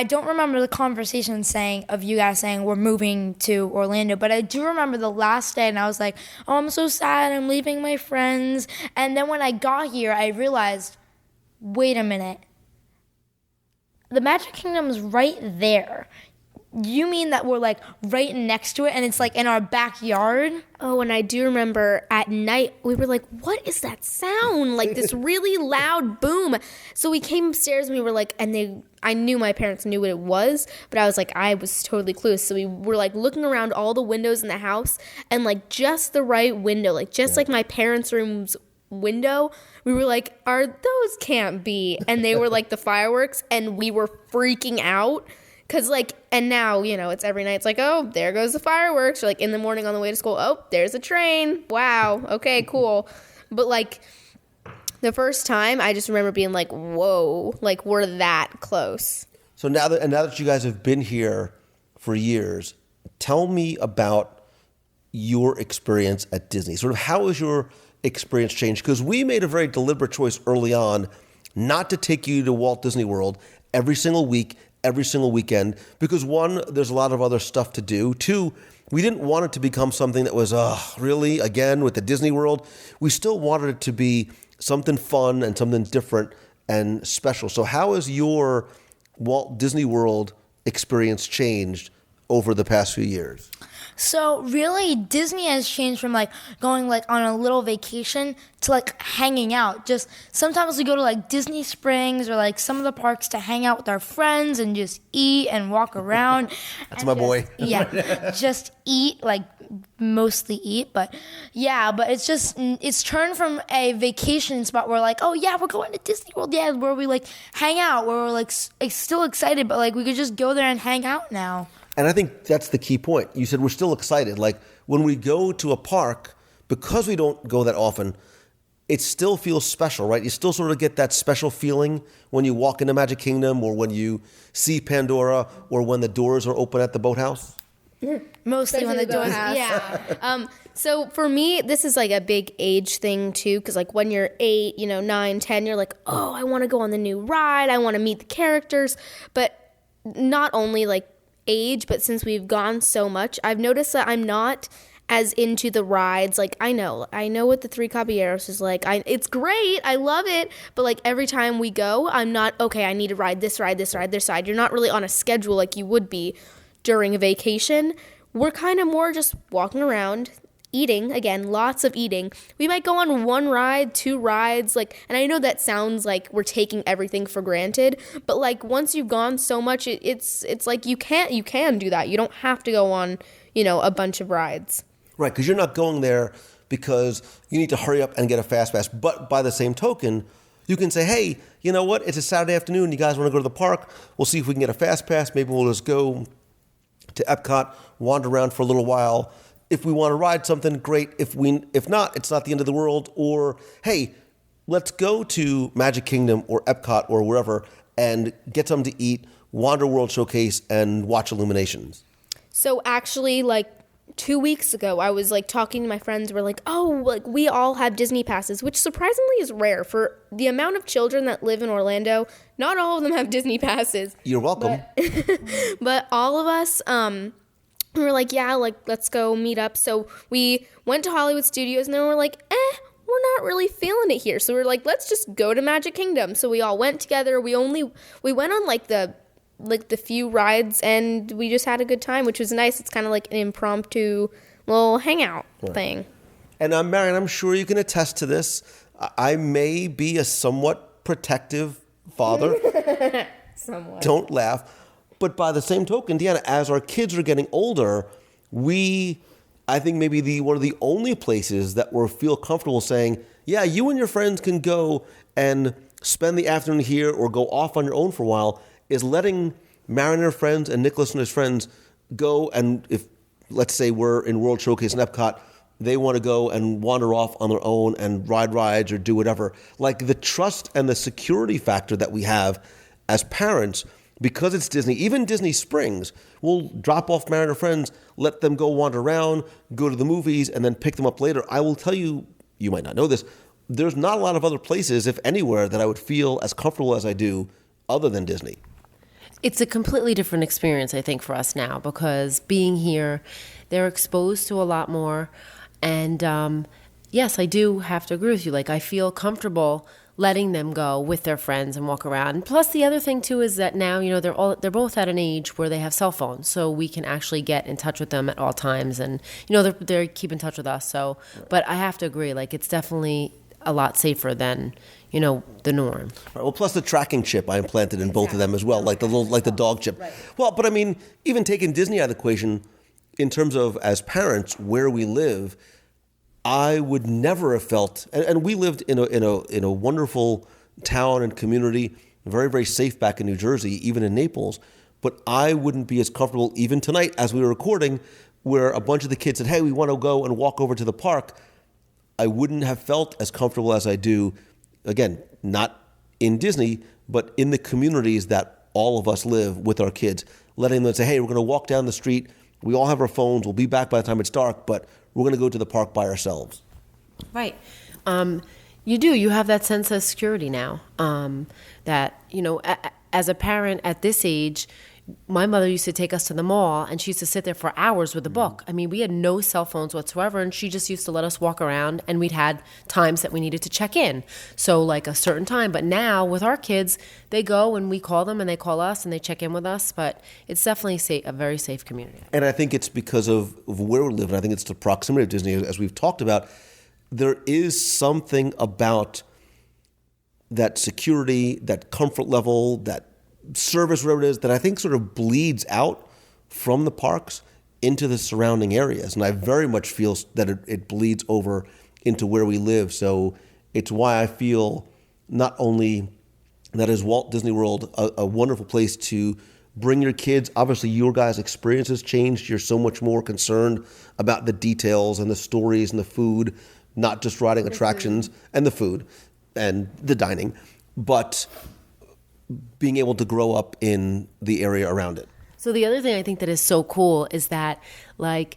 don't remember the conversation of you guys saying we're moving to Orlando, but I do remember the last day, and I was like, oh, I'm so sad, I'm leaving my friends. And then when I got here, I realized, wait a minute, the Magic Kingdom is right there. You mean that we're like right next to it and it's like in our backyard? Oh, and I do remember at night we were like, what is that sound? Like this really loud boom. So we came upstairs and we were like, I knew my parents knew what it was, but I was like, I was totally clueless. So we were like looking around all the windows in the house, and like just the right window, like just like my parents' room's window, we were like, those can't be. And they were like the fireworks, and we were freaking out. Cause like, and now, it's every night. It's like, oh, there goes the fireworks. Or like in the morning on the way to school, oh, there's a train. Wow. Okay, cool. But like the first time, I just remember being like, whoa, like we're that close. So now that you guys have been here for years, tell me about your experience at Disney. Sort of how has your experience changed? Because we made a very deliberate choice early on not to take you to Walt Disney World every single week, every single weekend, because one, there's a lot of other stuff to do. Two, we didn't want it to become something that was, really, again, with the Disney World. We still wanted it to be something fun and something different and special. So how has your Walt Disney World experience changed over the past few years? So really, Disney has changed from like going like on a little vacation to like hanging out. Just sometimes we go to like Disney Springs or like some of the parks to hang out with our friends and just eat and walk around. That's my boy. Yeah, just eat, like mostly eat, but it's turned from a vacation spot where like, oh yeah, we're going to Disney World, yeah, where we like hang out, where we're like still excited, but like we could just go there and hang out now. And I think that's the key point. You said we're still excited. Like when we go to a park, because we don't go that often, it still feels special, right? You still sort of get that special feeling when you walk into Magic Kingdom, or when you see Pandora, or when the doors are open at the boathouse. Mostly when the doors, yeah. So for me, this is like a big age thing too, because like when you're 8, 9, 10, you're like, oh, I want to go on the new ride. I want to meet the characters. But not only like age, but since we've gone so much, I've noticed that I'm not as into the rides. Like I know what the Three Caballeros is like. It's great, I love it, but like every time we go, I'm not, okay, I need to ride this ride, this ride, this ride. You're not really on a schedule like you would be during a vacation. We're kind of more just walking around, eating, again, lots of eating. We might go on 1 ride, 2 rides, like, and I know that sounds like we're taking everything for granted, but like once you've gone so much, it's like you can do that. You don't have to go on, a bunch of rides. Right, because you're not going there because you need to hurry up and get a fast pass. But by the same token, you can say, hey, you know what? It's a Saturday afternoon. You guys want to go to the park? We'll see if we can get a fast pass. Maybe we'll just go to Epcot, wander around for a little while. If we want to ride something, great. If not, it's not the end of the world. Or, hey, let's go to Magic Kingdom or Epcot or wherever and get something to eat, wander World Showcase, and watch Illuminations. So actually, like 2 weeks ago, I was like talking to my friends. We're like, oh, like we all have Disney passes, which surprisingly is rare for the amount of children that live in Orlando. Not all of them have Disney passes. You're welcome. But all of us, we were like, yeah, like let's go meet up. So we went to Hollywood Studios, and then we're like, we're not really feeling it here. So we're like, let's just go to Magic Kingdom. So we all went together. We went on like the few rides, and we just had a good time, which was nice. It's kind of like an impromptu little hangout thing. And Marion, I'm sure you can attest to this. I may be a somewhat protective father. Somewhat. Don't laugh. But by the same token, Deanna, as our kids are getting older, I think maybe one of the only places that we feel comfortable saying, yeah, you and your friends can go and spend the afternoon here or go off on your own for a while, is letting Marion and her friends and Nicholas and his friends go, and if, let's say we're in World Showcase in Epcot, they want to go and wander off on their own and ride rides or do whatever. Like the trust and the security factor that we have as parents, because it's Disney, even Disney Springs, we'll drop off Marion and her friends, let them go wander around, go to the movies, and then pick them up later. I will tell you, you might not know this, there's not a lot of other places, if anywhere, that I would feel as comfortable as I do other than Disney. It's a completely different experience, I think, for us now, because being here, they're exposed to a lot more. And yes, I do have to agree with you. Like, I feel comfortable letting them go with their friends and walk around. And plus, the other thing too is that now, they're both at an age where they have cell phones, so we can actually get in touch with them at all times, and they keep in touch with us. So, but I have to agree, like, it's definitely a lot safer than the norm. Right, well, plus the tracking chip I implanted in both of them as well, like the dog chip. Right. Well, but I mean, even taking Disney out of the equation, in terms of as parents where we live, I would never have felt, and we lived in a wonderful town and community, very, very safe back in New Jersey, even in Naples. But I wouldn't be as comfortable even tonight as we were recording, where a bunch of the kids said, "Hey, we want to go and walk over to the park." I wouldn't have felt as comfortable as I do, again, not in Disney, but in the communities that all of us live with our kids, letting them say, "Hey, we're going to walk down the street. We all have our phones. We'll be back by the time it's dark, but we're going to go to the park by ourselves." Right. You do. You have that sense of security now. That, as a parent at this age, my mother used to take us to the mall, and she used to sit there for hours with a book. I mean, we had no cell phones whatsoever, and she just used to let us walk around, and we'd had times that we needed to check in. So like a certain time. But now with our kids, they go and we call them and they call us and they check in with us. But it's definitely a very safe community. And I think it's because of where we live, and I think it's the proximity of Disney, as we've talked about. There is something about that security, that comfort level, that service, whatever it is, that I think sort of bleeds out from the parks into the surrounding areas. And I very much feel that it bleeds over into where we live. So it's why I feel not only that is Walt Disney World a wonderful place to bring your kids. Obviously, your guys' experience has changed. You're so much more concerned about the details and the stories and the food, not just riding attractions and the food and the dining, but being able to grow up in the area around it. So the other thing I think that is so cool is that, like,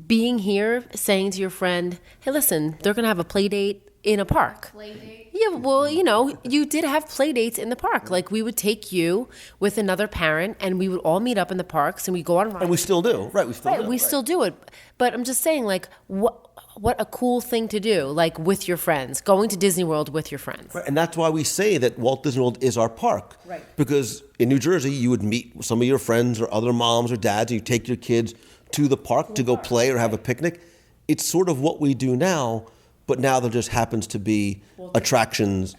being here, saying to your friend, "Hey, listen, they're going to have a play date in a park." Play date? Yeah, well, you did have play dates in the park. Like, we would take you with another parent, and we would all meet up in the parks, and we go on rides. And we still do. Right, we still do it. But I'm just saying, like, what a cool thing to do, like, with your friends, going to Disney World with your friends. Right, and that's why we say that Walt Disney World is our park. Right. Because in New Jersey, you would meet some of your friends or other moms or dads, and you take your kids to the park to go play or have a picnic. It's sort of what we do now, but now there just happens to be attractions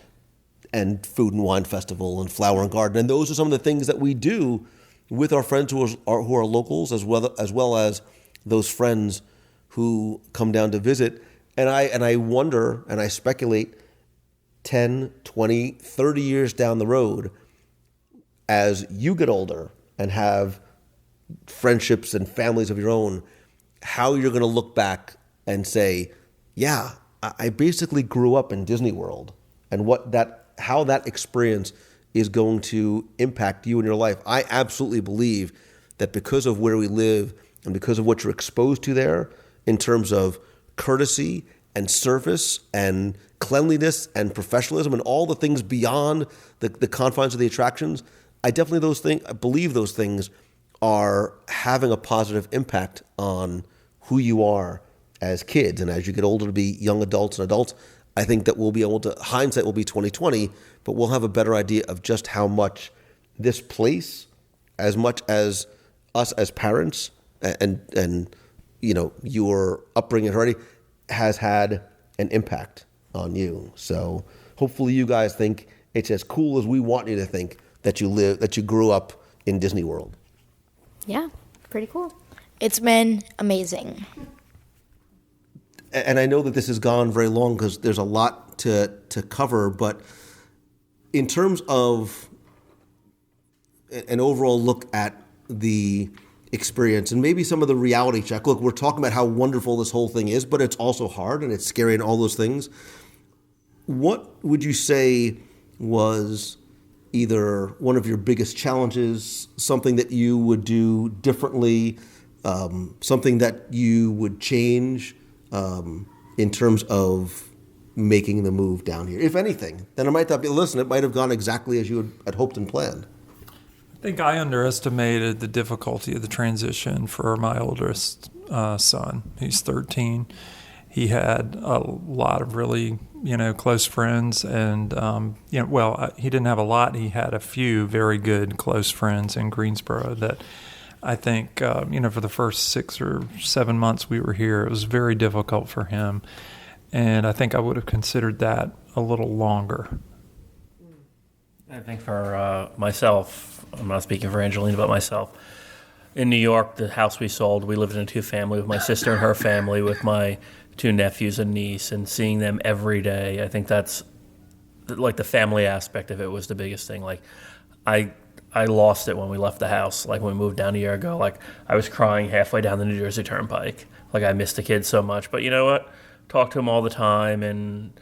and food and wine festival and flower and garden. And those are some of the things that we do with our friends who are locals, as well as those friends who come down to visit. And I wonder, and I speculate, 10, 20, 30 years down the road, as you get older and have friendships and families of your own, how you're going to look back and say, yeah, I basically grew up in Disney World, and how that experience is going to impact you in your life. I absolutely believe that because of where we live and because of what you're exposed to there, in terms of courtesy and service and cleanliness and professionalism and all the things beyond the confines of the attractions, I believe those things are having a positive impact on who you are as kids. And as you get older to be young adults and adults, I think that we'll be able to, hindsight will be 20/20, but we'll have a better idea of just how much this place, as much as us as parents and your upbringing already, has had an impact on you. So hopefully you guys think it's as cool as we want you to think that you grew up in Disney World. Yeah, pretty cool. It's been amazing. And I know that this has gone very long because there's a lot to cover, but in terms of an overall look at the experience and maybe some of the reality check. Look, we're talking about how wonderful this whole thing is, but it's also hard and it's scary and all those things. What would you say was either one of your biggest challenges, something that you would do differently, something that you would change in terms of making the move down here? If anything, then it might not be, listen, it might have gone exactly as you had hoped and planned. I think I underestimated the difficulty of the transition for my oldest son. He's 13. He had a lot of really, close friends, and he didn't have a lot. He had a few very good close friends in Greensboro that I think, for the first 6 or 7 months we were here, it was very difficult for him, and I think I would have considered that a little longer. I think for myself, I'm not speaking for Angelina, but myself, in New York, the house we sold, we lived in a 2-family with my sister and her family, with my 2 nephews and niece, and seeing them every day. I think that's, like, the family aspect of it was the biggest thing. Like, I lost it when we left the house. Like, when we moved down a year ago, like, I was crying halfway down the New Jersey Turnpike. Like, I missed the kids so much. But you know what? Talk to them all the time, and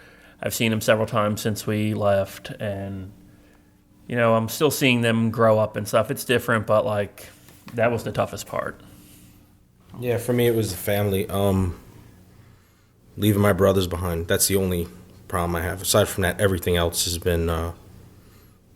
I've seen them several times since we left, and I'm still seeing them grow up and stuff. It's different, but, like, that was the toughest part. Yeah, for me, it was the family. Leaving my brothers behind. That's the only problem I have. Aside from that, everything else has been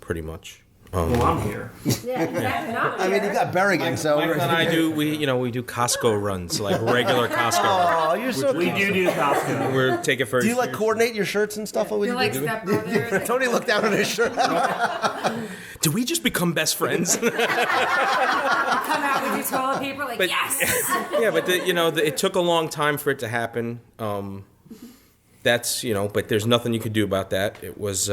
pretty much. Well, I'm here. Yeah, exactly. I mean, you got Berrigan, so Michael and I do. We do Costco runs, like regular Costco. Oh, you're so. We do Costco. We're taking for. Do you like coordinate your shirts and stuff? You're like stepbrother. Tony looked down at his shirt. Did we just become best friends? Come out with your toilet paper, like, yes. Yeah, but it took a long time for it to happen. That's but there's nothing you could do about that. It was.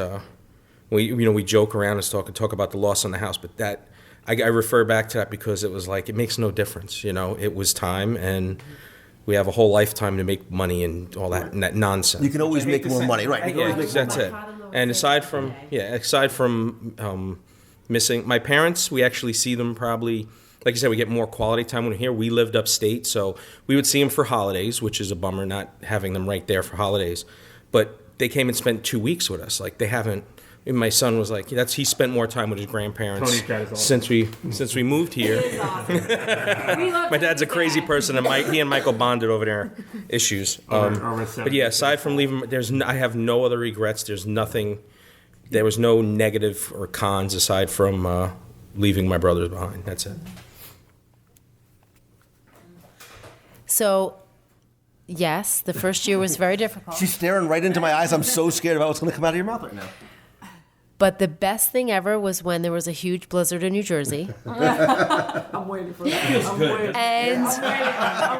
We joke around and talk about the loss on the house, but that I refer back to that because it was like it makes no difference. It was time, and we have a whole lifetime to make money and all that and that nonsense. You can always make more money, right? That's it. And aside from missing my parents, we actually see them probably. Like you said, we get more quality time when we're here. We lived upstate, so we would see them for holidays, which is a bummer not having them right there for holidays. But they came and spent 2 weeks with us. Like they haven't. And my son was like, he spent more time with his grandparents since we moved here. My dad's a crazy person, and he and Michael bonded over their issues. But yeah, aside from leaving, I have no other regrets. There's nothing. There was no negative or cons aside from leaving my brothers behind. That's it. So, yes, the first year was very difficult. She's staring right into my eyes. I'm so scared about what's going to come out of your mouth right now. But the best thing ever was when there was a huge blizzard in New Jersey. I'm waiting for that.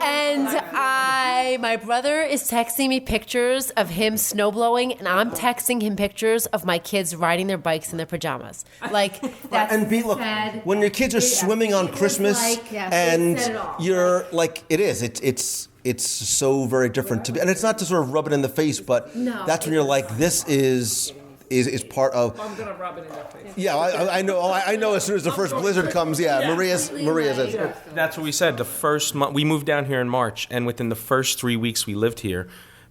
And my brother is texting me pictures of him snowblowing, and I'm texting him pictures of my kids riding their bikes in their pajamas. Like that's look, sad. when your kids are swimming on Christmas, and you're like, it's so very different to be, and it's not to sort of rub it in the face, but that's when you're like, this is part of. I'm gonna rub it in their face. Yeah, I know. I know. As soon as the first blizzard comes, Maria's. That's what we said. The first month we moved down here in March, and within the first 3 weeks we lived here,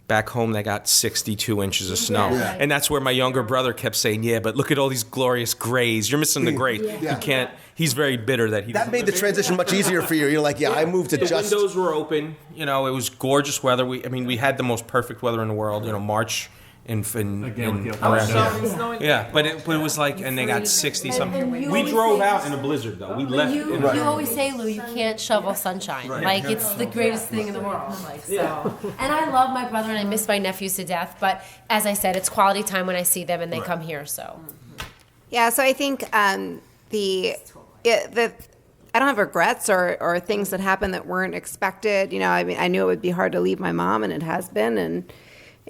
back home they got 62 inches of snow, and that's where my younger brother kept saying, "Yeah, but look at all these glorious grays. You're missing the gray. You can't." He's very bitter that he. That made the transition much easier for you. You're like, I moved to the windows were open. It was gorgeous weather. We had the most perfect weather in the world. March. But it was like, and they got 60 something. We drove out in a blizzard though. We left. You always say, Lou, you can't shovel sunshine. Right. Like it's the greatest thing in the world. Like so. And I love my brother and I miss my nephews to death. But as I said, it's quality time when I see them and they come here. So. Yeah. So I think I don't have regrets or things that happened that weren't expected. I mean, I knew it would be hard to leave my mom, and it has been, and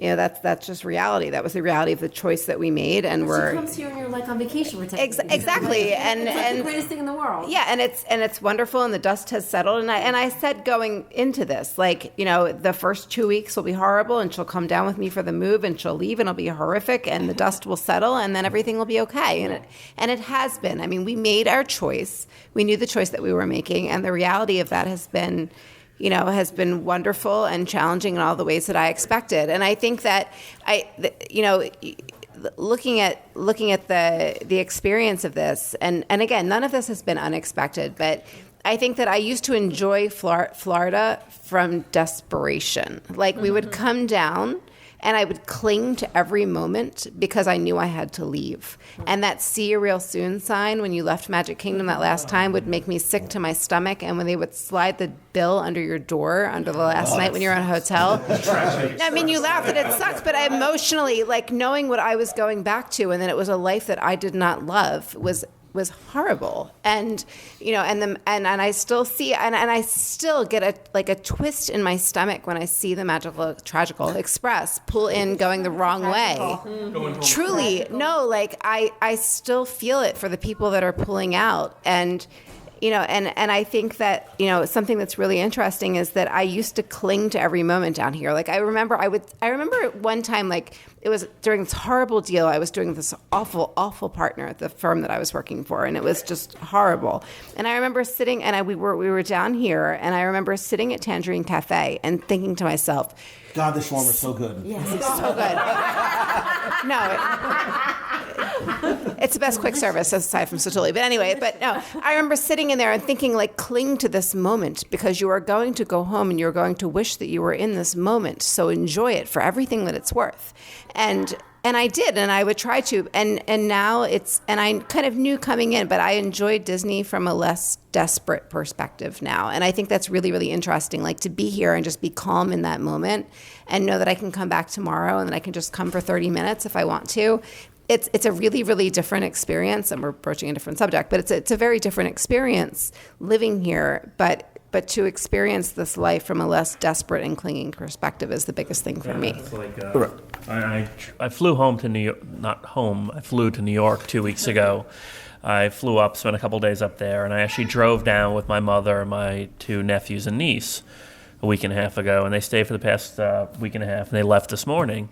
that's just reality. That was the reality of the choice that we made, and She we're comes here and you're like on vacation. exactly, and it's like and the greatest thing in the world. Yeah, and it's wonderful, and the dust has settled. And I said going into this, like, the first 2 weeks will be horrible, and she'll come down with me for the move, and she'll leave, and it'll be horrific, and the dust will settle, and then everything will be okay. And it has been. I mean, we made our choice. We knew the choice that we were making, and the reality of that has been wonderful and challenging in all the ways that I expected. And I think that looking at the experience of this, and again, none of this has been unexpected, but I think that I used to enjoy Florida from desperation. Like, we would come down and I would cling to every moment because I knew I had to leave. And that "see you real soon" sign when you left Magic Kingdom that last time would make me sick to my stomach. And when they would slide the bill under your door under the last night when you're in a hotel. I mean, you laugh and it sucks, but I emotionally, like, knowing what I was going back to, and then it was a life that I did not love, was horrible. And and I still see, and I still get a twist in my stomach when I see the Tragical Express pull in going the wrong way. Truly, no, like I still feel it for the people that are pulling out. And and I think that, something that's really interesting is that I used to cling to every moment down here. Like, I remember one time, like, it was during this horrible deal. I was doing this awful, awful partner at the firm that I was working for, and it was just horrible. And I remember sitting, and we were down here, and I remember sitting at Tangerine Cafe and thinking to myself, God, this shawarma is so good. Yes, it's so good. It's the best quick service aside from Sotoli. But anyway, no, I remember sitting in there and thinking, like, cling to this moment because you are going to go home and you're going to wish that you were in this moment. So enjoy it for everything that it's worth. And I did, and I would try to. And now and I kind of knew coming in, but I enjoy Disney from a less desperate perspective now. And I think that's really, really interesting, like, to be here and just be calm in that moment and know that I can come back tomorrow and that I can just come for 30 minutes if I want to. It's a really, really different experience, and we're approaching a different subject, but it's a very different experience living here. But to experience this life from a less desperate and clinging perspective is the biggest thing for me. It's like, I flew home to New York, not home, I flew to New York 2 weeks ago. I flew up, spent a couple days up there, and I actually drove down with my mother and my 2 nephews and niece a week and a half ago, and they stayed for the past week and a half, and they left this morning.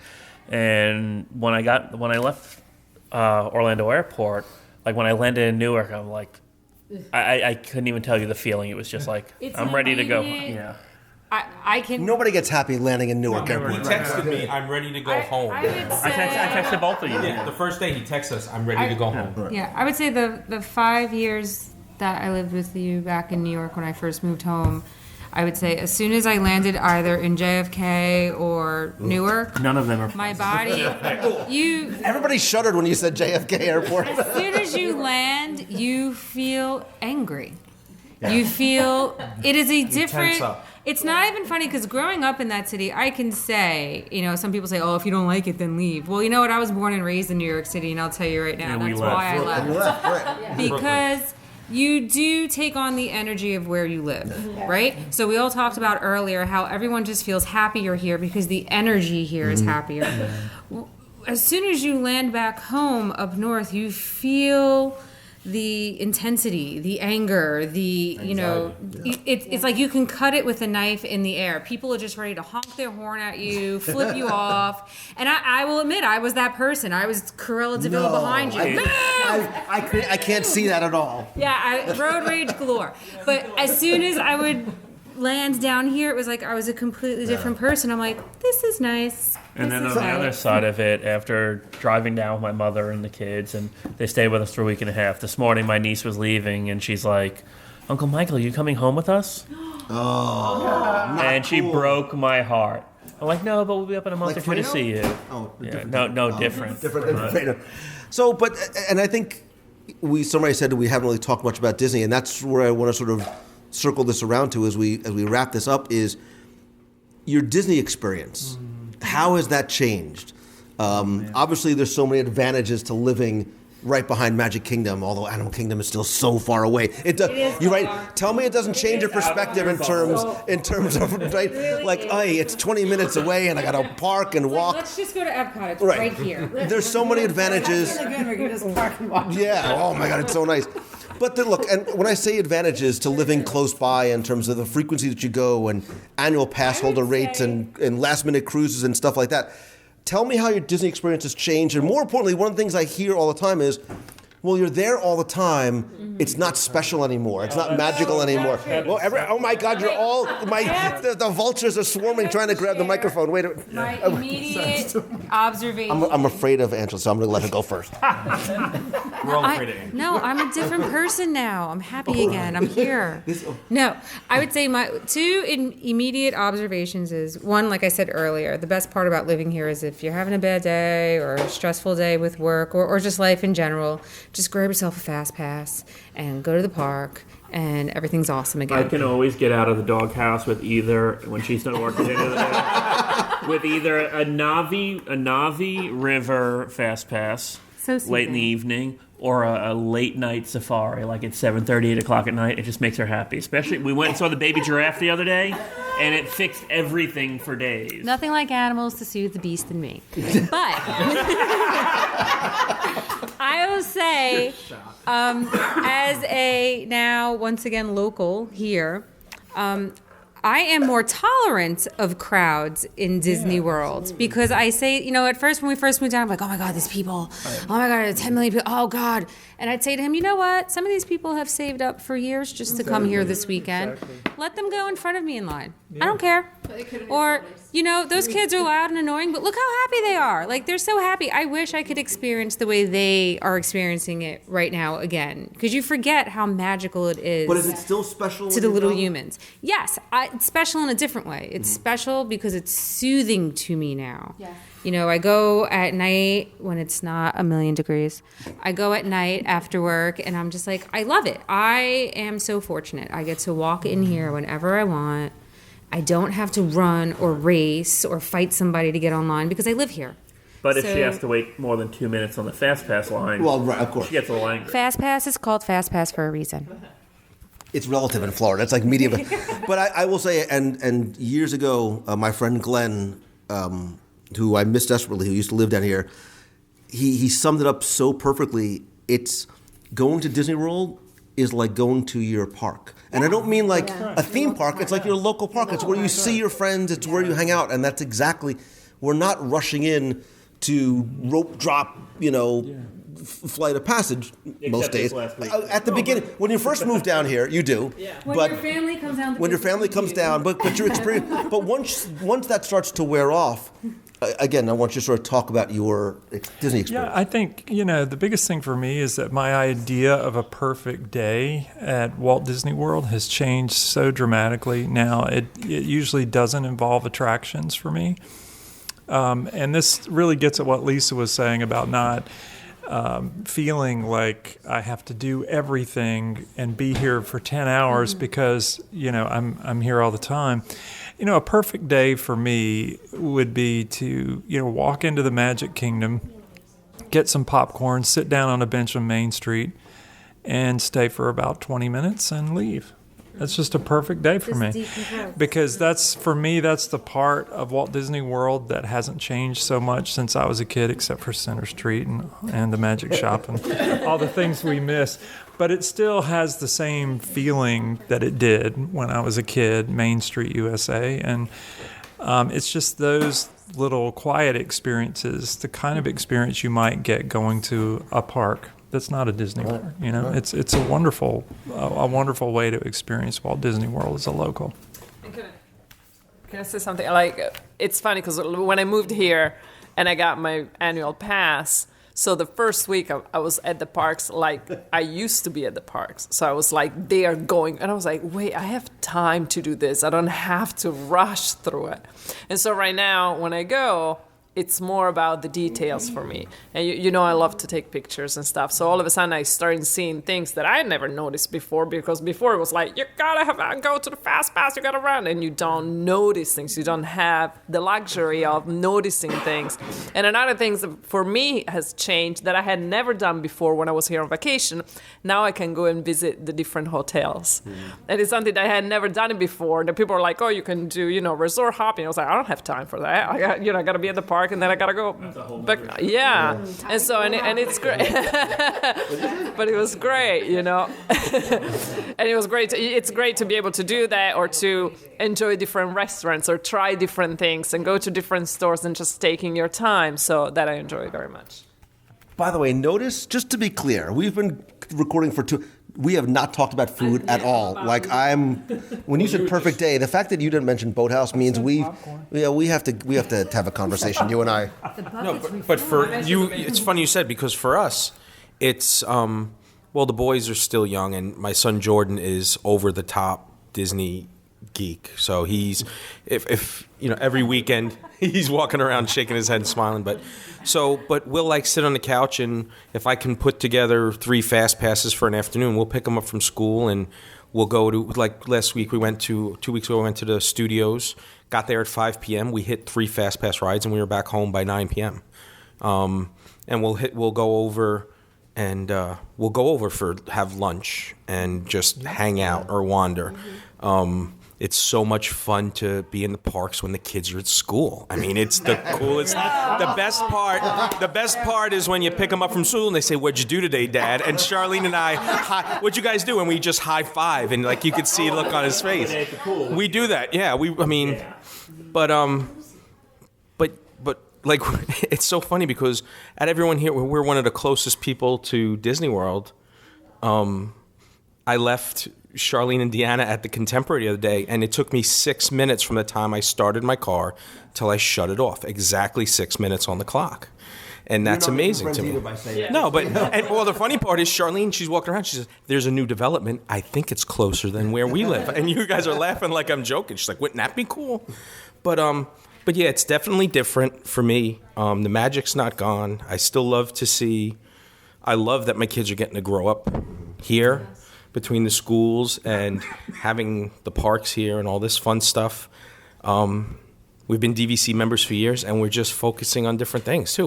And when I left Orlando Airport, like, when I landed in Newark, I'm like, I couldn't even tell you the feeling. It was just like, I'm ready to go. Yeah. I can. Nobody gets happy landing in Newark Airport. He texted me, "I'm ready to go home." I texted both of you. Yeah, the first day he texted us, "I'm ready to go home." Yeah, I would say the 5 years that I lived with you back in New York when I first moved home, I would say as soon as I landed either in JFK or Newark, none of them are. My body, Everybody shuddered when you said JFK Airport. As soon as you land, you feel angry. Yeah. You feel it is a different. It's not even funny because growing up in that city, I can say, some people say, "Oh, if you don't like it, then leave." Well, you know what? I was born and raised in New York City, and I'll tell you right now, that's why I left. Because you do take on the energy of where you live, right? So we all talked about earlier how everyone just feels happier here because the energy here is happier. As soon as you land back home up north, you feel the intensity, the anger, the, it's like you can cut it with a knife in the air. People are just ready to honk their horn at you, flip you off. And I will admit, I was that person. I was Cruella de Vil behind you. I can't see that at all. Yeah, road rage galore. But as soon as I would land down here, it was like I was a completely different person. I'm like, this is nice. And then on the other side of it, after driving down with my mother and the kids, and they stayed with us for a week and a half, this morning my niece was leaving, and she's like, "Uncle Michael, are you coming home with us?" And she broke my heart. I'm like, "No, but we'll be up in a month or two to see you." Oh, yeah, different. Different. So, and I think somebody said we haven't really talked much about Disney, and that's where I want to sort of circle this around to as we wrap this up is your Disney experience. How has that changed? Obviously, there's so many advantages to living right behind Magic Kingdom, although Animal Kingdom is still so far away. It does. You're right. Tell me it doesn't change your perspective in terms of right. Like, hey, it's 20 minutes away, and I got to park and walk. Let's just go to Epcot. It's right here. There's so many advantages. Yeah. Oh my God, it's so nice. But look, and when I say advantages to living close by in terms of the frequency that you go and annual pass holder rates and last minute cruises and stuff like that, tell me how your Disney experience has changed. And more importantly, one of the things I hear all the time is, well, you're there all the time. It's not special anymore. It's not magical anymore. Well, oh my God, you're all the vultures are swarming trying to grab the microphone. Wait a minute. My immediate observation. I'm afraid of Angela, so I'm going to let her go first. We're all afraid of Angela. No, I'm a different person now. I'm happy again. I'm here. No, I would say my two immediate observations is, one, like I said earlier, the best part about living here is if you're having a bad day or a stressful day with work or just life in general, just grab yourself a fast pass and go to the park, and everything's awesome again. I can always get out of the doghouse with either, when she's done working at the end of the day, with either a Navi River fast pass late in the evening, or a late night safari, like at 7:30, 8 o'clock at night. It just makes her happy. Especially, we went and saw the baby giraffe the other day, and it fixed everything for days. Nothing like animals to soothe the beast in me. But I will say, as a now once again local here, I am more tolerant of crowds in Disney World because I say, at first when we first moved down, I'm like, oh my God, these people, oh my God, 10 million people, oh God. And I'd say to him, you know what? Some of these people have saved up for years just to come here this weekend. Let them go in front of me in line. I don't care. Or, those kids are loud and annoying, but look how happy they are. Like, they're so happy. I wish I could experience the way they are experiencing it right now again. Because you forget how magical it is. But is it still special to the little humans? Yes, it's special in a different way. It's special because it's soothing to me now. Yeah. I go at night when it's not 1,000,000 degrees. I go at night after work, and I'm just like, I love it. I am so fortunate. I get to walk in here whenever I want. I don't have to run or race or fight somebody to get online because I live here. But if she has to wait more than 2 minutes on the Fast Pass line, well, right, of course, she gets a little angry. Fast Pass is called Fast Pass for a reason. It's relative in Florida. It's like medium. But I will say, and years ago, my friend Glenn, who I miss desperately, who used to live down here, he summed it up so perfectly. It's going to Disney World is like going to your park. And I don't mean like a theme park. It's like your local park. It's where you see your friends. It's where you hang out. And that's exactly, we're not rushing in to rope drop, flight of passage most days. At the beginning, when you first move down here, you do. Yeah. When your family comes down. When your family comes down, but your experience. But once that starts to wear off, again, I want you to sort of talk about your Disney experience. Yeah, I think, the biggest thing for me is that my idea of a perfect day at Walt Disney World has changed so dramatically. Now, it usually doesn't involve attractions for me. And this really gets at what Lisa was saying about not feeling like I have to do everything and be here for 10 hours because, I'm here all the time. A perfect day for me would be to, walk into the Magic Kingdom, get some popcorn, sit down on a bench on Main Street, and stay for about 20 minutes and leave. That's just a perfect day for me. Because that's the part of Walt Disney World that hasn't changed so much since I was a kid, except for Center Street and the Magic Shop and all the things we miss. But it still has the same feeling that it did when I was a kid, Main Street, USA. And it's just those little quiet experiences, the kind of experience you might get going to a park that's not a Disney park. It's a wonderful way to experience Walt Disney World as a local. Can I say something? It's funny because when I moved here and I got my annual pass, so the first week I was at the parks like I used to be at the parks. So I was like, they are going. And I was like, wait, I have time to do this. I don't have to rush through it. And so right now when I go, it's more about the details for me. And you know I love to take pictures and stuff. So all of a sudden I started seeing things that I never noticed before, because before it was like, you gotta go to the fast pass, you gotta run, and you don't notice things. You don't have the luxury of noticing things. And another thing for me has changed that I had never done before when I was here on vacation. Now I can go and visit the different hotels. And it's something that I had never done it before. The people are like, oh, you can do, resort hopping. I was like, I don't have time for that. I got to be at the park, and then I gotta go back. Yeah, and so and it's great, but it was great, and it was great. It's great to be able to do that, or to enjoy different restaurants, or try different things, and go to different stores, and just taking your time. So that I enjoy very much. By the way, notice, just to be clear, we've been recording for we have not talked about food at all. When you said perfect day, the fact that you didn't mention Boathouse means we have to have a conversation, you and I. No, but for you, it's funny you said, because for us, it's the boys are still young, and my son Jordan is over the top Disney geek. So he's if every weekend he's walking around shaking his head and smiling, but we'll sit on the couch, and if I can put together 3 fast passes for an afternoon, we'll pick them up from school, and we'll go to, last week 2 weeks ago we went to the studios, got there at 5 p.m. We hit 3 fast pass rides, and we were back home by 9 p.m. And we'll go over have lunch and just hang out or wander. It's so much fun to be in the parks when the kids are at school. I mean, it's the coolest. The best part is when you pick them up from school and they say, "What'd you do today, Dad?" And Charlene and I, "What'd you guys do?" And we just high five, and you could see the look on his face. We do that, yeah. But it's so funny because at everyone here, we're one of the closest people to Disney World. I left Charlene and Deanna at the Contemporary the other day, and it took me 6 minutes from the time I started my car till I shut it off. Exactly 6 minutes on the clock. And that's amazing to me. No, but the funny part is Charlene, she's walking around, she says, "There's a new development. I think it's closer than where we live." And you guys are laughing like I'm joking. She's like, "Wouldn't that be cool?" But yeah, it's definitely different for me. The magic's not gone. I still love to see. I love that my kids are getting to grow up here. Between the schools and having the parks here and all this fun stuff. We've been DVC members for years, and we're just focusing on different things too.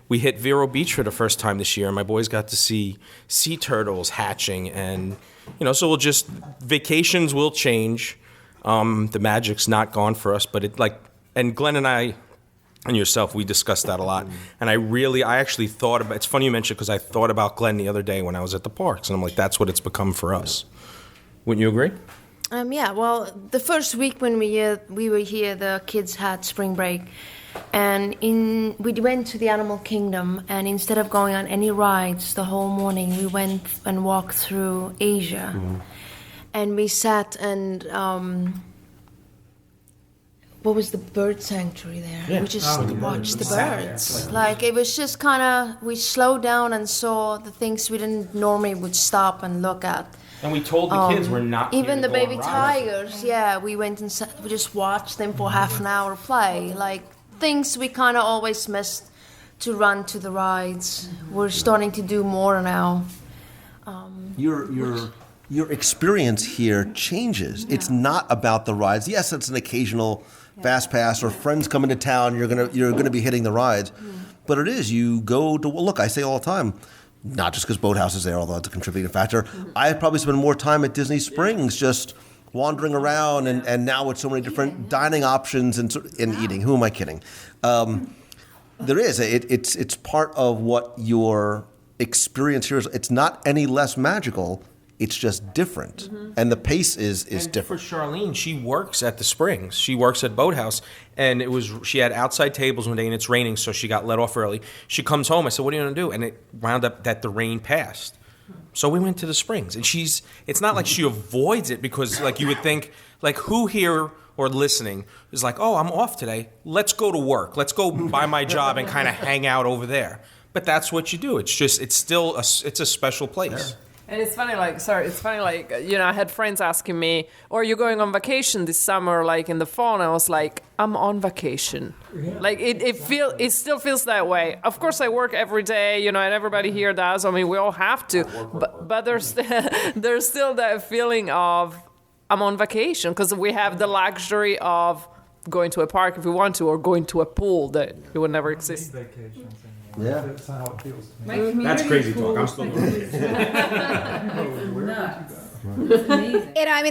We hit Vero Beach for the first time this year, and my boys got to see sea turtles hatching, and so vacations will change. The magic's not gone for us, but and Glenn and I and yourself, we discussed that a lot. And I actually thought about, it's funny you mentioned, because I thought about Glenn the other day when I was at the parks, and I'm like, that's what it's become for us. Wouldn't you agree? Yeah, well, the first week when we were here, the kids had spring break, and we went to the Animal Kingdom, and instead of going on any rides the whole morning, we went and walked through Asia. And we sat and what was the bird sanctuary there? Yeah. We just watched the birds. It was just we slowed down and saw the things we didn't normally would stop and look at. And we told the kids we're not even the baby tigers. Yeah, we went and we just watched them for half an hour play. Things we kind of always missed to run to the rides. We're starting to do more now. Your experience here changes. Yeah. It's not about the rides. Yes, it's an occasional fast pass or friends come into town. You're gonna be hitting the rides, but it is you go to look. I say all the time, not just because Boathouse is there, although it's a contributing factor. I probably spend more time at Disney Springs just wandering around, and now with so many different dining options and eating. Who am I kidding? There is it's part of what your experience here is. It's not any less magical. It's just different, and the pace is different. For Charlene, she works at the Springs. She works at Boathouse, and she had outside tables one day, and it's raining, so she got let off early. She comes home. I said, "What are you going to do?" And it wound up that the rain passed, so we went to the Springs. And it's not like she avoids it, because you would think, who here or listening is like, "Oh, I'm off today. Let's go to work. Let's go by my job and kind of hang out over there." But that's what you do. It's still a special place. Yeah. And it's funny, I had friends asking me, "Oh, are you going on vacation this summer, like in the fall?" And I was like, "I'm on vacation." Yeah. Like it still feels that way. Of course, I work every day, and everybody here does. I mean, we all have to, but there's there's still that feeling of I'm on vacation because we have the luxury of going to a park if we want to, or going to a pool that it would never exist. Yeah. That's how it feels to me. That's crazy talk. I'm still going.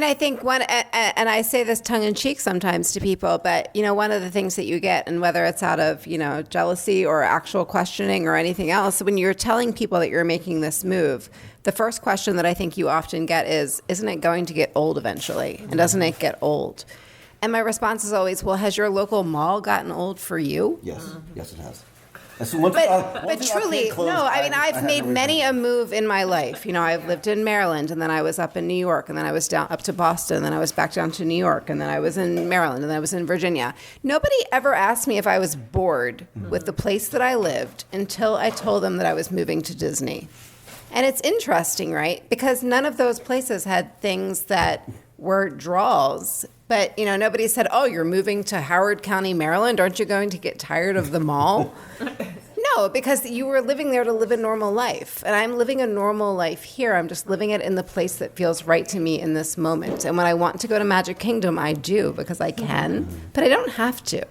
I think one, and I say this tongue in cheek sometimes to people, but one of the things that you get, and whether it's out of jealousy or actual questioning or anything else, when you're telling people that you're making this move, the first question that I think you often get is, "Isn't it going to get old eventually? And doesn't it get old?" And my response is always, "Well, has your local mall gotten old for you?" Yes, it has. But truly, no. I mean, I've made many a move in my life. I've lived in Maryland, and then I was up in New York, and then I was down up to Boston, and then I was back down to New York, and then I was in Maryland, and then I was in Virginia. Nobody ever asked me if I was bored with the place that I lived until I told them that I was moving to Disney. And it's interesting, right? Because none of those places had things that were draws. But, nobody said, "Oh, you're moving to Howard County, Maryland. Aren't you going to get tired of the mall?" No, because you were living there to live a normal life. And I'm living a normal life here. I'm just living it in the place that feels right to me in this moment. And when I want to go to Magic Kingdom, I do because I can. But I don't have to.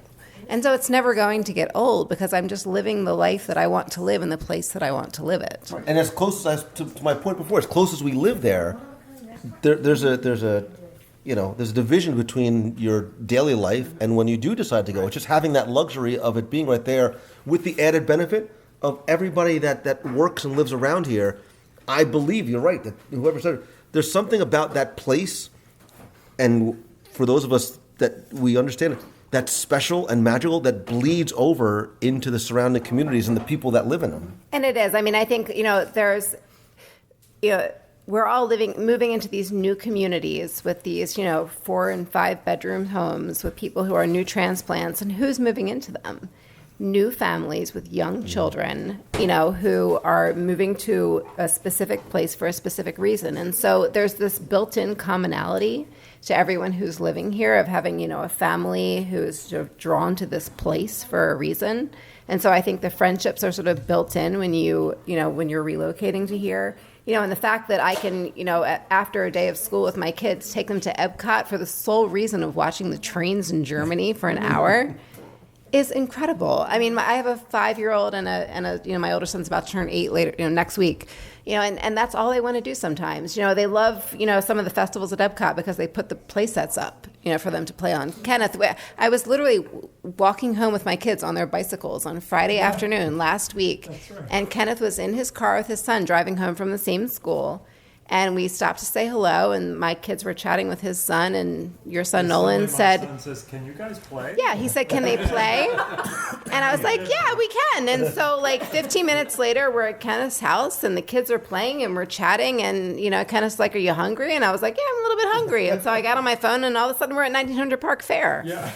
And so it's never going to get old because I'm just living the life that I want to live in the place that I want to live it. And as close as to my point before, as close as we live there, there's a division between your daily life and when you do decide to go. It's just having that luxury of it being right there with the added benefit of everybody that works and lives around here. I believe you're right, that whoever said it, there's something about that place, and for those of us that we understand it, that's special and magical that bleeds over into the surrounding communities and the people that live in them. And it is. I mean, I think, there's, we're all moving into these new communities with these, 4 and 5 bedroom homes with people who are new transplants, and who's moving into them? New families with young children, who are moving to a specific place for a specific reason. And so there's this built-in commonality to everyone who's living here of having, a family who's sort of drawn to this place for a reason. And so I think the friendships are sort of built in when when you're relocating to here. And the fact that I can, after a day of school with my kids, take them to Epcot for the sole reason of watching the trains in Germany for an hour is incredible. I mean, I have a 5-year-old and a my older son's about to turn 8 later, next week. And that's all they want to do sometimes. They love, some of the festivals at Epcot because they put the play sets up, for them to play on. Kenneth, I was literally walking home with my kids on their bicycles on Friday afternoon last week. That's right. And Kenneth was in his car with his son driving home from the same school. And we stopped to say hello, and my kids were chatting with his son, and your son Nolan said, my son says, "Can you guys play?" Yeah, he said, "Can they play?" And I was like, "Yeah, we can." And so 15 minutes later, we're at Kenneth's house, and the kids are playing, and we're chatting, and, Kenneth's like, "Are you hungry?" And I was like, "Yeah, I'm a little bit hungry." And so I got on my phone, and all of a sudden we're at 1900 Park Fair. Yeah.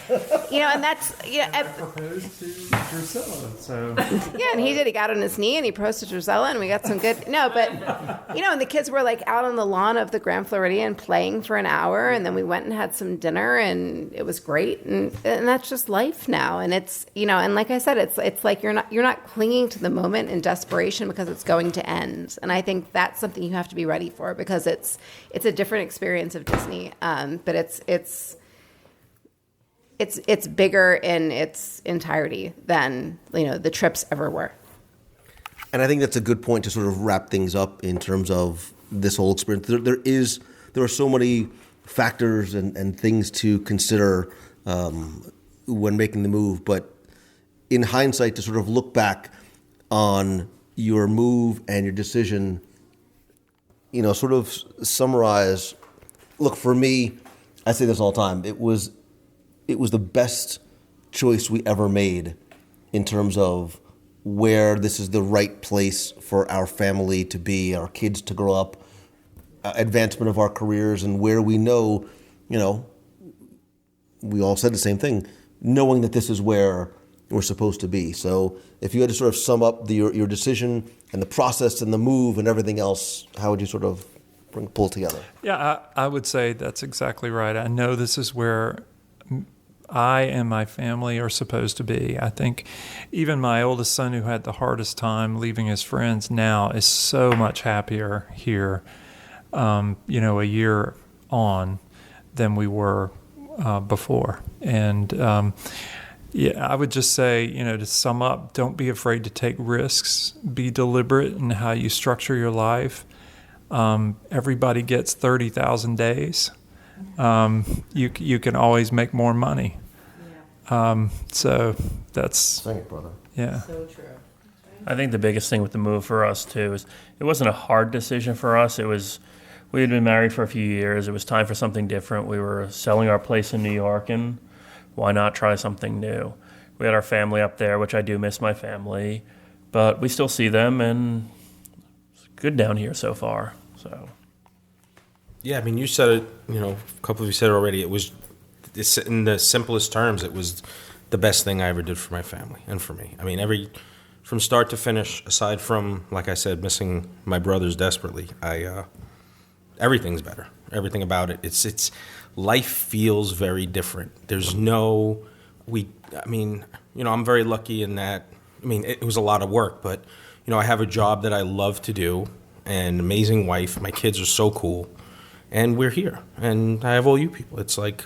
And that's, I proposed to Drusilla, so. Yeah, and he did. He got on his knee, and he proposed to Drusilla, and we got some good, and the kids were out on the lawn of the Grand Floridian playing for an hour, and then we went and had some dinner, and it was great, and that's just life now. And it's and like I said, it's like you're not clinging to the moment in desperation because it's going to end. And I think that's something you have to be ready for because it's a different experience of Disney, but it's bigger in its entirety than the trips ever were. And I think that's a good point to sort of wrap things up in terms of this whole experience. There are so many factors and things to consider when making the move, but in hindsight, to sort of look back on your move and your decision, sort of summarize. Look, for me, I say this all the time. It was the best choice we ever made in terms of where this is the right place for our family to be, our kids to grow up, advancement of our careers, and where we know, we all said the same thing, knowing that this is where were supposed to be. So if you had to sort of sum up your decision and the process and the move and everything else, how would you sort of pull together? Yeah, I would say that's exactly right. I know this is where I and my family are supposed to be. I think even my oldest son, who had the hardest time leaving his friends, now is so much happier here, a year on than we were before. And I would just say, to sum up, don't be afraid to take risks. Be deliberate in how you structure your life. Everybody gets 30,000 days. You can always make more money. So that's... Thank you, brother. Yeah. So true. I think the biggest thing with the move for us, too, is it wasn't a hard decision for us. We had been married for a few years. It was time for something different. We were selling our place in New York, and why not try something new? We had our family up there, which I do miss my family, but we still see them, and it's good down here so far. So, yeah, I mean, you said it. A couple of you said it already. It was, in the simplest terms, it was the best thing I ever did for my family and for me. I mean, from start to finish, aside from, like I said, missing my brothers desperately, everything's better. Everything about it. It's life feels very different. There's I'm very lucky in that. I mean, it was a lot of work, but I have a job that I love to do, an amazing wife. My kids are so cool, and we're here, and I have all you people. It's like,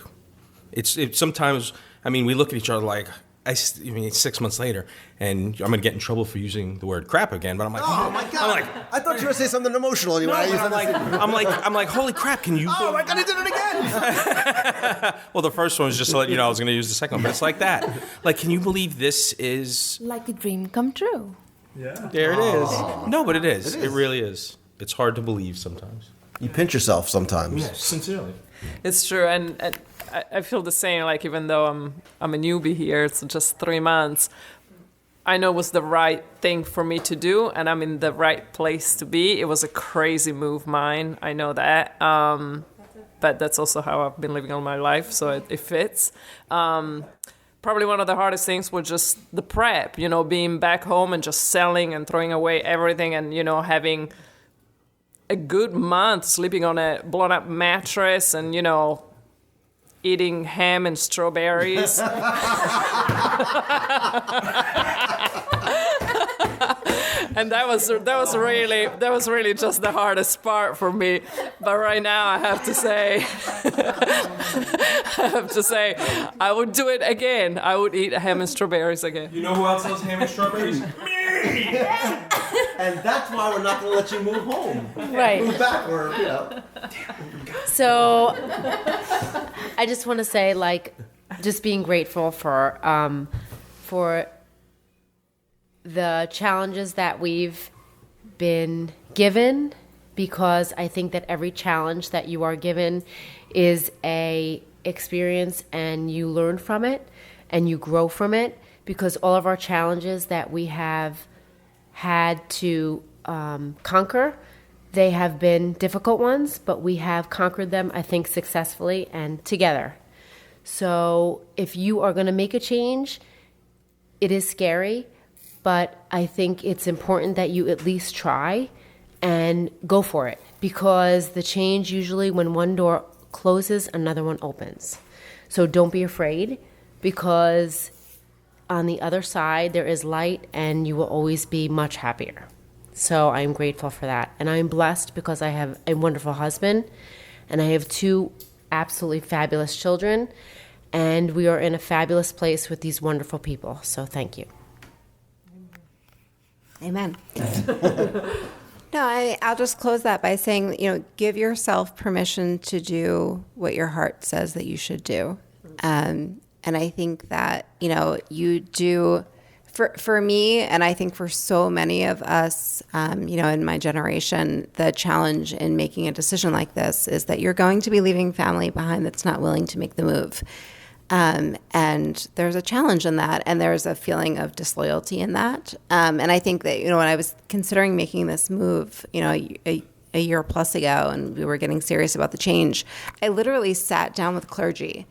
it's sometimes. I mean, we look at each other like, it's 6 months later, and I'm going to get in trouble for using the word crap again. But I'm like, oh my God! I thought you were going to say something emotional. I'm like, holy crap! Can you? Oh my God! He did it again. Well, the first one was just to let you know I was going to use the second one, but it's like that. Like, can you believe this is like a dream come true? Yeah. There it is. No, but it is. It really is. It's hard to believe sometimes. You pinch yourself sometimes. Yes, sincerely. It's true, and I feel the same. Like, even though I'm a newbie here, it's just 3 months. I know it was the right thing for me to do, and I'm in the right place to be. It was a crazy move, mine. I know that, but that's also how I've been living all my life, so it fits. Probably one of the hardest things was just the prep. Being back home and just selling and throwing away everything, and having a good month sleeping on a blown up mattress and eating ham and strawberries. And that was really just the hardest part for me. But right now I have to say I would do it again. I would eat ham and strawberries again. You know who else loves ham and strawberries? Me! And that's why we're not going to let you move home. Right. Move back or, So I just want to say, just being grateful for the challenges that we've been given, because I think that every challenge that you are given is a experience, and you learn from it and you grow from it, because all of our challenges that we have had to conquer, they have been difficult ones, but we have conquered them, I think, successfully and together. So if you are going to make a change, it is scary, but I think it's important that you at least try and go for it, because the change, usually when one door closes, another one opens. So don't be afraid, because on the other side there is light, and you will always be much happier. So I'm grateful for that. And I'm blessed because I have a wonderful husband, and I have 2 absolutely fabulous children, and we are in a fabulous place with these wonderful people. So thank you. Amen. No, I'll just close that by saying, give yourself permission to do what your heart says that you should do. And I think that, you do, for me, and I think for so many of us, in my generation, the challenge in making a decision like this is that you're going to be leaving family behind that's not willing to make the move. And there's a challenge in that, and there's a feeling of disloyalty in that. And I think that, when I was considering making this move, a year plus ago, and we were getting serious about the change, I literally sat down with clergy,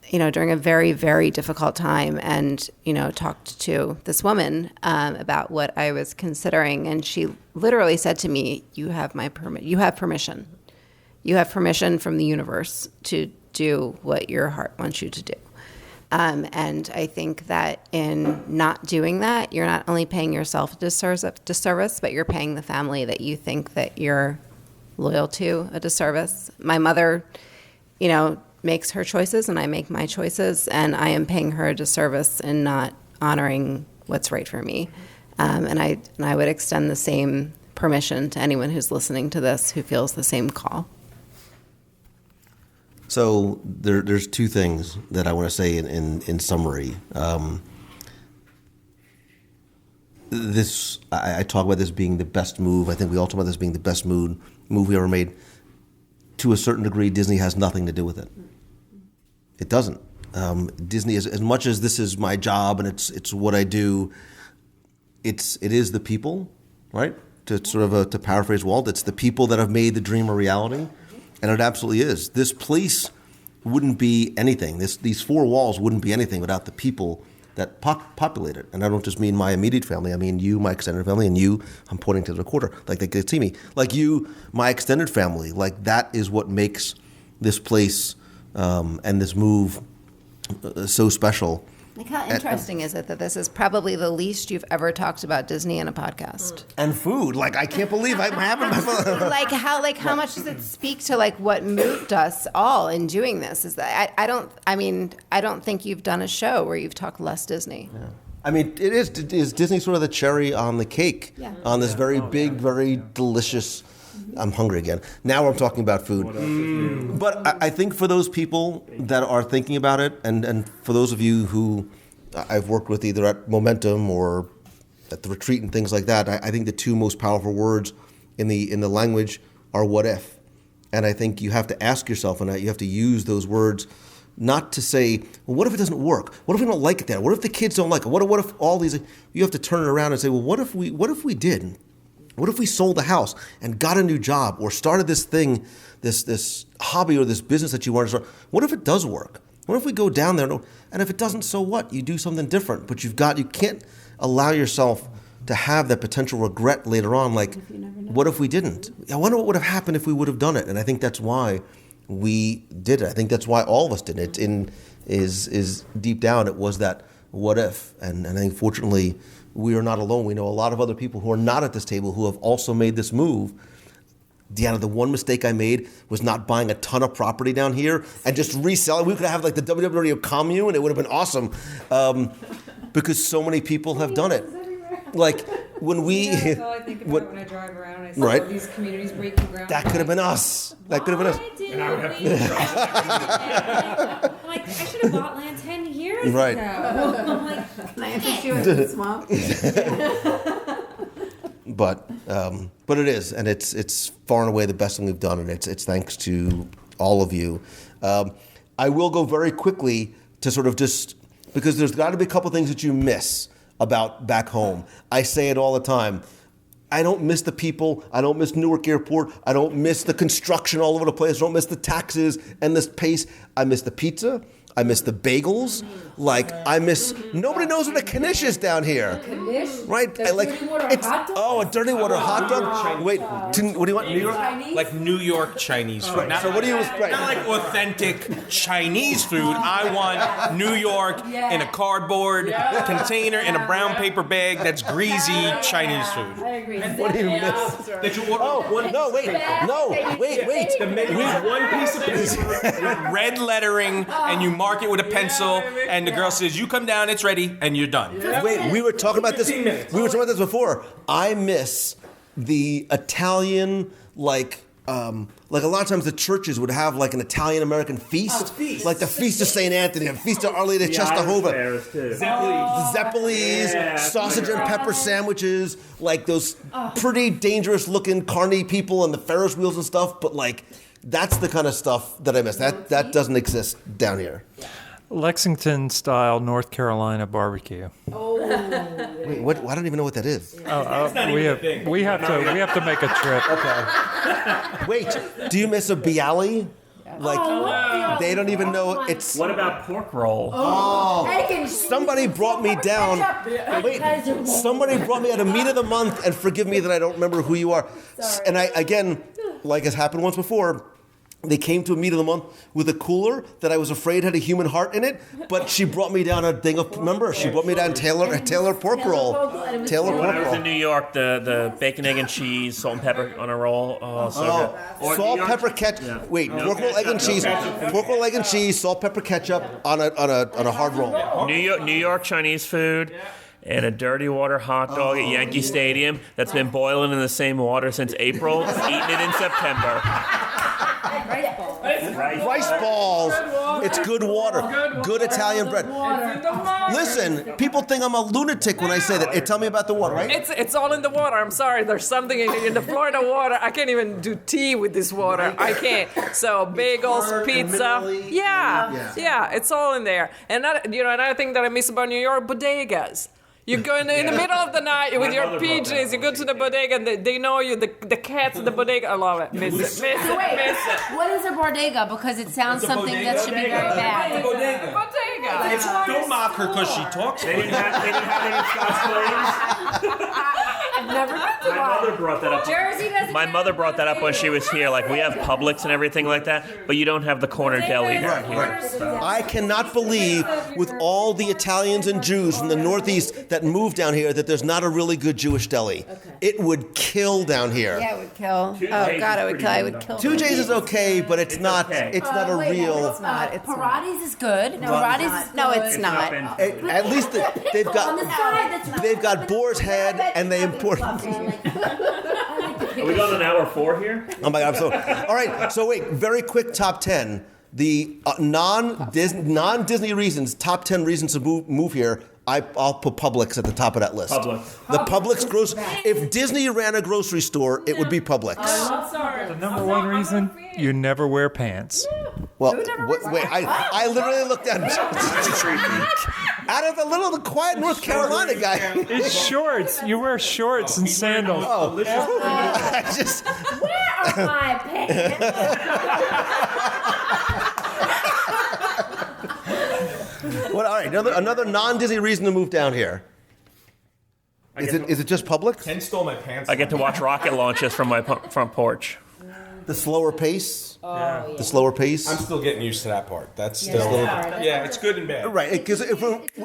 during a very, very difficult time and, talked to this woman about what I was considering. And she literally said to me, you have permission. You have permission from the universe to do what your heart wants you to do. And I think that in not doing that, you're not only paying yourself a disservice, but you're paying the family that you think that you're loyal to a disservice. My mother, makes her choices and I make my choices, and I am paying her a disservice in not honoring what's right for me. And I would extend the same permission to anyone who's listening to this who feels the same call. So there's two things that I want to say in summary. I talk about this being the best move. I think we all talk about this being the best move we ever made. To a certain degree, Disney has nothing to do with it. It doesn't. Disney, as much as this is my job and it's what I do, it is the people, right? To paraphrase Walt, it's the people that have made the dream a reality. And it absolutely is. This place wouldn't be anything. These four walls wouldn't be anything without the people that populate it. And I don't just mean my immediate family. I mean you, my extended family, and you. I'm pointing to the recorder, like they could see me. Like you, my extended family. Like that is what makes this place and this move so special. Like how interesting is it that this is probably the least you've ever talked about Disney in a podcast? And food. Like I can't believe I'm having my phone. How much does it speak to what moved us all in doing this? Is that I don't think you've done a show where you've talked less Disney. Yeah. I mean, is Disney sort of the cherry on the cake on this very big, very delicious. I'm hungry again. Now I'm talking about food. But I think for those people that are thinking about it, and for those of you who I've worked with either at Momentum or at the retreat and things like that, I think the two most powerful words in the language are "what if," and I think you have to ask yourself, and you have to use those words. Not to say, well, what if it doesn't work? What if we don't like it there? What if the kids don't like it? What if all these? You have to turn it around and say, well, what if we did? What if we sold the house and got a new job or started this thing, this hobby or this business that you want to start? What if it does work? What if we go down there and if it doesn't, so what? You do something different, but you can't allow yourself to have that potential regret later on. Like, what if we didn't? I wonder what would have happened if we would have done it. And I think that's why we did it. I think that's why all of us did it. Is deep down it was that what if, and I think fortunately we are not alone. We know a lot of other people who are not at this table who have also made this move. Deanna, the one mistake I made was not buying a ton of property down here and just reselling. We could have the WDW Radio commune. It would have been awesome because so many people have done it. Like when we, that's all I think about when I drive around. I see all these communities breaking ground. That could have been us. That could have been us. And I would have I should have bought land 10 years right. ago. I'm like, can I interest you in the swamp? But it is, and it's far and away the best thing we've done, and it's thanks to all of you. I will go very quickly to sort of just because there's got to be a couple things that you miss about back home. I say it all the time. I don't miss the people. I don't miss Newark Airport. I don't miss the construction all over the place. I don't miss the taxes and this pace. I miss the pizza. I miss the bagels. I miss. Nobody knows what a knish is down here, right? A dirty water hot dog. Wait, what do you want? New York, like New York Chinese food. Right. So what do you? Right. Not like authentic Chinese food. I want New York in a cardboard container in a brown paper bag that's greasy Chinese food. I agree. What do you miss? Wait. The menu is one piece of paper with red lettering, and you mark it with a pencil, and the girl says, "You come down, it's ready," and you're done. Wait, we were talking about this. We were talking about this before. I miss the Italian, like a lot of times the churches would have an Italian American feast, like the Feast of St. Anthony, a Feast of Our Lady of Czestochowa, Zeppelis, sausage and pepper sandwiches, like those pretty dangerous looking carny people and the Ferris wheels and stuff, but that's the kind of stuff that I miss. That doesn't exist down here. Lexington style North Carolina barbecue. Oh, wait, what? I don't even know what that is. We have to make a trip. Okay. Wait, do you miss a bialy? Like, they don't even know it's... What about pork roll? Somebody brought me down. Wait, somebody brought me at a meet of the month, and forgive me that I don't remember who you are. And I, again, like has happened once before, they came to a meet of the month with a cooler that I was afraid had a human heart in it, but she brought me down a thing of, remember, she brought me down Taylor pork roll. Taylor When pork I was roll. in New York, the bacon, egg, and cheese, salt and pepper on a roll. Oh, so good. Or Salt, New York- pepper, ketchup. Yeah. Wait, No pork roll, egg, and cheese. Pork roll, egg, and cheese. Salt, pepper, ketchup on a hard roll. New York Chinese food. And a dirty water hot dog at Yankee Stadium that's been boiling in the same water since April, eating it in September. Rice balls. It's good water. Good Italian bread. Listen, people think I'm a lunatic when I say that. Tell me about the water, right? It's all in the water. I'm sorry. There's something in the Florida water. I can't even do tea with this water. I can't. So bagels, pizza. Yeah, it's all in there. And another thing that I miss about New York, bodegas. You go in the middle of the night with your PJs, you go to the bodega, and they know you, the cats in the bodega. I love it. Miss it. What is a bodega? Because it sounds something that should be very bad. Bodega. Don't mock her because she talks. They didn't have it in Scotch Plains. I've never been to My mother brought that up. Jersey doesn't My mother brought that up when she was here. Like, we have Publix and everything like that, but you don't have the corner deli down here. I cannot believe, with all the Italians and Jews from the Northeast that move down here, that there's not a really good Jewish deli. It would kill down here. Yeah, it would kill. Oh God, it would kill. I would kill. 2J's is okay, but it's not. It's not a real. It's not. It's not. Parati's is good. No, it's not. At least they've got boar's head, and they import. Are we going on hour 4 here? Oh my God! All right. So wait, very quick top 10. The non-Disney reasons. Top 10 reasons to move here. I'll put Publix at the top of that list. The Publix grocery. If Disney ran a grocery store, it would be Publix. The number one reason, you never wear pants. Well, wait. I literally looked at out of the quiet North Carolina guy. It's shorts. You wear shorts and sandals. Oh, I just. Where are my pants? Well, all right. Another non-Disney reason to move down here. Is it just Publix? Ken stole my pants. I get to watch rocket launches from my front porch. The slower pace. Oh, The slower pace. I'm still getting used to that part. That's still. Yeah, it's good and bad. Right, because if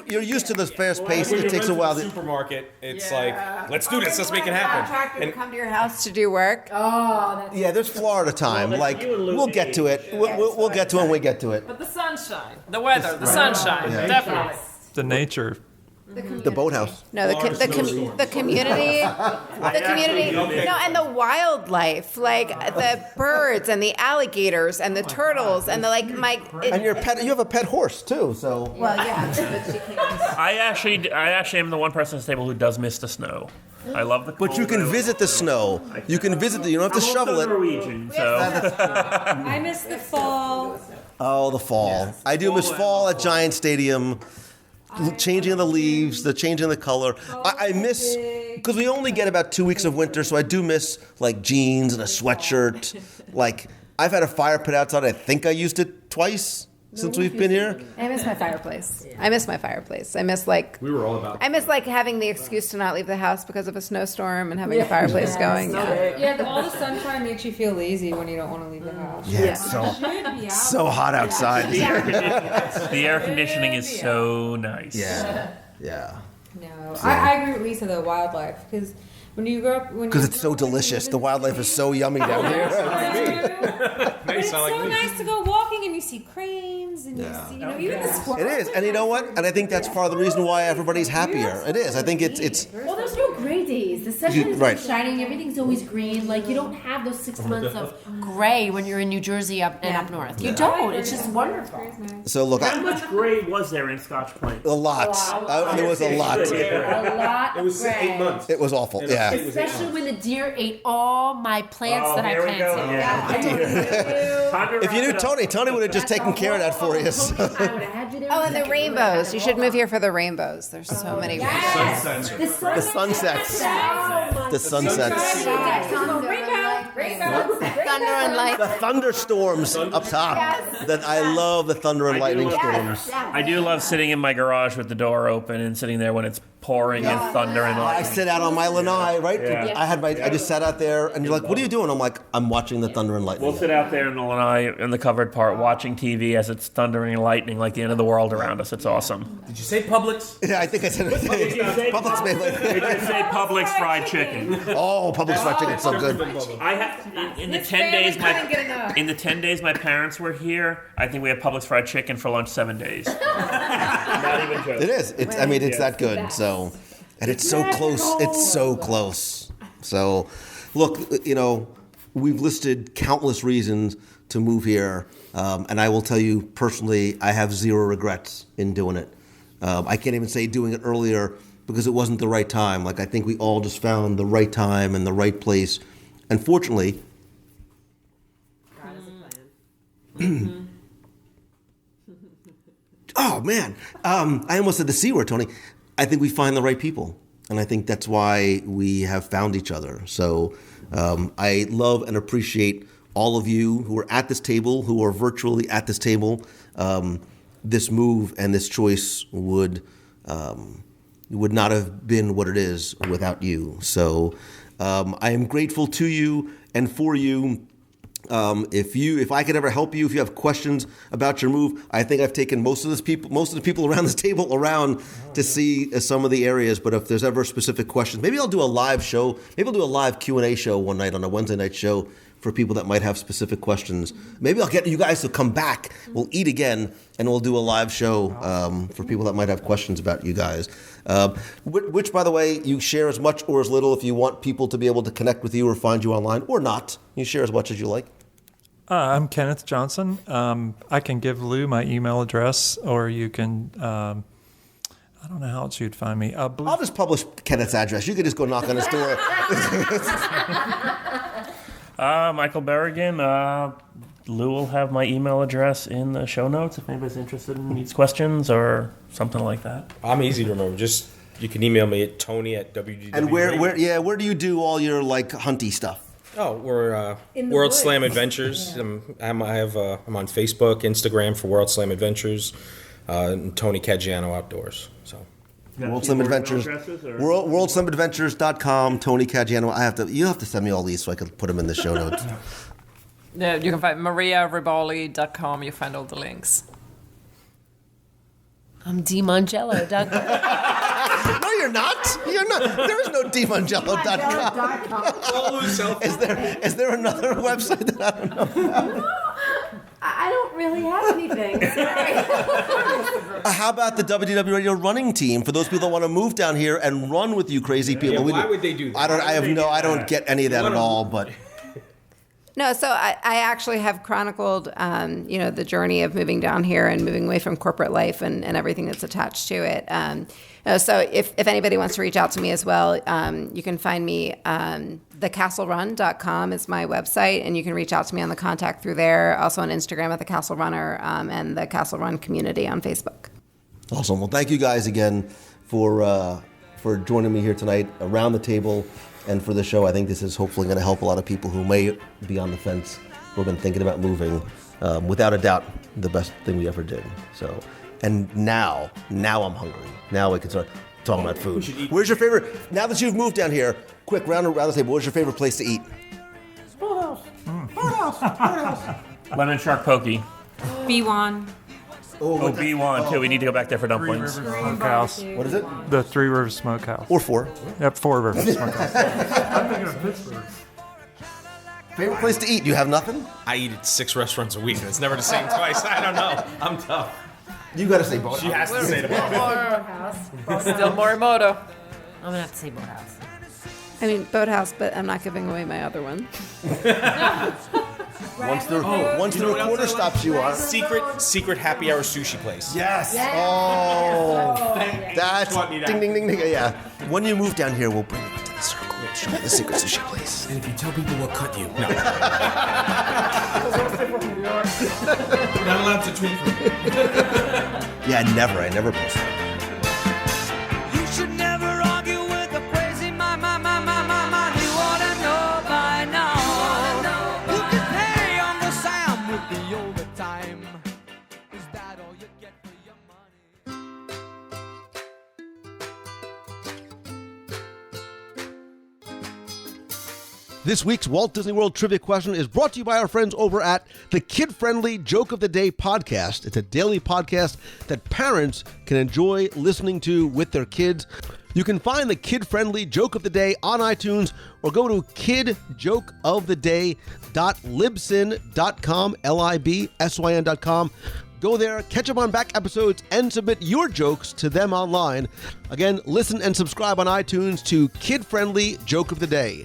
you're used to the fast pace, it takes a while. The supermarket, it's like, let's do this. Let's make it happen. Contractor to come to your house to do work. Yeah, there's Florida time. Like, we'll get to it. We'll get to it when we get to it. But the sunshine, the weather, the sunshine, definitely. The nature. The boathouse. No, the community, no, and the wildlife, like the birds and the alligators and the turtles and the And your pet, you have a pet horse too. So. Well, yeah. I actually am the one person at this table who does miss the snow. I love the cold. But you can visit the snow. You can visit you don't have to shovel it. Norwegian, so. I miss the fall. Oh, the fall. I do miss fall at Giant Stadium. Changing of the leaves, the changing of the color. I miss, because we only get about 2 weeks of winter, so I do miss like jeans and a sweatshirt. Like, I've had a fire pit outside. I think I used it twice since we've been here. I miss my fireplace. I miss We were all about. I miss like having the excuse to not leave the house because of a snowstorm and having a fireplace going. Yeah, all the sunshine makes you feel lazy when you don't want to leave the house. Yeah, it's so hot outside. The air conditioning is so nice. Yeah. No, I agree with Lisa though. Wildlife, because when you grow up, because it's so delicious. The wildlife is so yummy down here. But it's so nice to go walking and you see cranes and you see, even the squirrels. It is, and you know what? And I think that's part of the reason why everybody's happier. It is. I think it's. Well, there's no gray days. The sun is Right. shining. Everything's always green. Like, you don't have those 6 months of gray when you're in New Jersey up north. You don't. It's just wonderful. So look, How much gray was there in Scotch Plains? a lot. There was a lot. A lot It was of gray. 8 months. It was awful. Yeah. Especially when the deer ate all my plants that I planted. If you knew Tony would have just taken care of that for you. Oh, and the rainbows. You should move here for the rainbows. There's so many rainbows. The sunsets. The sunsets. Thunder and light. The thunderstorms up top. That I love the thunder and lightning storms. I do love sitting in my garage with the door open and sitting there when it's pouring and thunder and I lightning. sit out on my lanai, right? Yeah. I just sat out there, and you're like, "What are you doing?" I'm like, "I'm watching the thunder and lightning." We'll sit out there in the lanai in the covered part watching TV as it's thundering and lightning like the end of the world around us. It's awesome. Did you say Publix? Yeah, I think I said it. Publix made like. They just say Publix fried chicken. Oh, Publix fried chicken's so good. I have in the 10 days my parents were here. I think we had Publix fried chicken for lunch 7 days. Not even joking. It is. It's. I mean, it's that good. So, and it's so close. It's so close. So, look, we've listed countless reasons to move here, and I will tell you personally, I have zero regrets in doing it. I can't even say doing it earlier because it wasn't the right time. Like, I think we all just found the right time and the right place. And fortunately, oh man, I almost said the C word, Tony. I think we find the right people. And I think that's why we have found each other. So I love and appreciate all of you who are at this table, who are virtually at this table. This move and this choice would not have been what it is without you. So I am grateful to you and for you. If I could ever help you, if you have questions about your move, I think I've taken most of the people around this table around to see some of the areas. But if there's ever specific questions, maybe I'll do a live show. Maybe I'll do a live Q&A show one night on a Wednesday night show for people that might have specific questions. Maybe I'll get you guys to come back. We'll eat again, and we'll do a live show for people that might have questions about you guys. Which, by the way, you share as much or as little if you want people to be able to connect with you or find you online, or not. You share as much as you like. I'm Kenneth Johnson. I can give Lou my email address, or you can... I don't know how else you'd find me. I'll just publish Kenneth's address. You can just go knock on his door. Michael Berrigan. Lou will have my email address in the show notes if anybody's interested in these questions or something like that. I'm easy to remember. Just you can email me at Tony@WDW. And where do you do all your hunty stuff? Oh, we're World Slam Adventures. Yeah. I'm on Facebook, Instagram for World Slam Adventures, and Tony Caggiano Outdoors. So. World Slam Adventures, WorldSlamAdventures.com, Tony Caggiano. You have to send me all these so I can put them in the show notes. Yeah, you can find mariariboli.com. You find all the links. I'm DMongello.com. No, you're not. You're not. There is no DMongello.com. Is there another website that I don't know about? I don't really have anything. How about the WDW Radio running team for those people that want to move down here and run with you crazy people? Yeah, why would they do that? I don't get any of that at all, but... No, so I actually have chronicled, the journey of moving down here and moving away from corporate life and everything that's attached to it. So if anybody wants to reach out to me as well, you can find me, thecastlerun.com is my website, and you can reach out to me on the contact through there. Also on Instagram at The Castle Runner, and the Castle Run community on Facebook. Awesome. Well, thank you guys again for joining me here tonight around the table. And for the show, I think this is hopefully going to help a lot of people who may be on the fence, who have been thinking about moving. Without a doubt, the best thing we ever did. So, and now I'm hungry. Now we can start talking about food. Where's your favorite? Now that you've moved down here, quick round the table. Where's your favorite place to eat? Boathouse. Lemon shark pokey. B1. Oh, B1 too. We need to go back there for dumplings. Smokehouse. What is it? The Three Rivers Smokehouse. Or 4. Yep, 4 Rivers Smokehouse. I'm thinking of Pittsburgh. Favorite place to eat? You have nothing? I eat at 6 restaurants a week, and it's never the same twice. I don't know. I'm tough. You got to say Boathouse. She has to say the Boathouse. Still Morimoto. I'm going to have to say Boathouse. I mean, Boathouse, but I'm not giving away my other one. Once the recorder stops you on. Secret happy hour sushi place. Yes. Oh, that's ding, ding, ding, ding. Yeah. When you move down here, we'll bring you into the circle. We'll show you the secret sushi place. And if you tell people, we'll cut you. No. Not allowed to tweet. Yeah, I never posted. You should never argue with a crazy mind. You ought to know by now. This week's Walt Disney World Trivia question is brought to you by our friends over at the Kid-Friendly Joke of the Day podcast. It's a daily podcast that parents can enjoy listening to with their kids. You can find the Kid-Friendly Joke of the Day on iTunes or go to kidjokeoftheday.libsyn.com, Libsyn.com. Go there, catch up on back episodes, and submit your jokes to them online. Again, listen and subscribe on iTunes to Kid-Friendly Joke of the Day.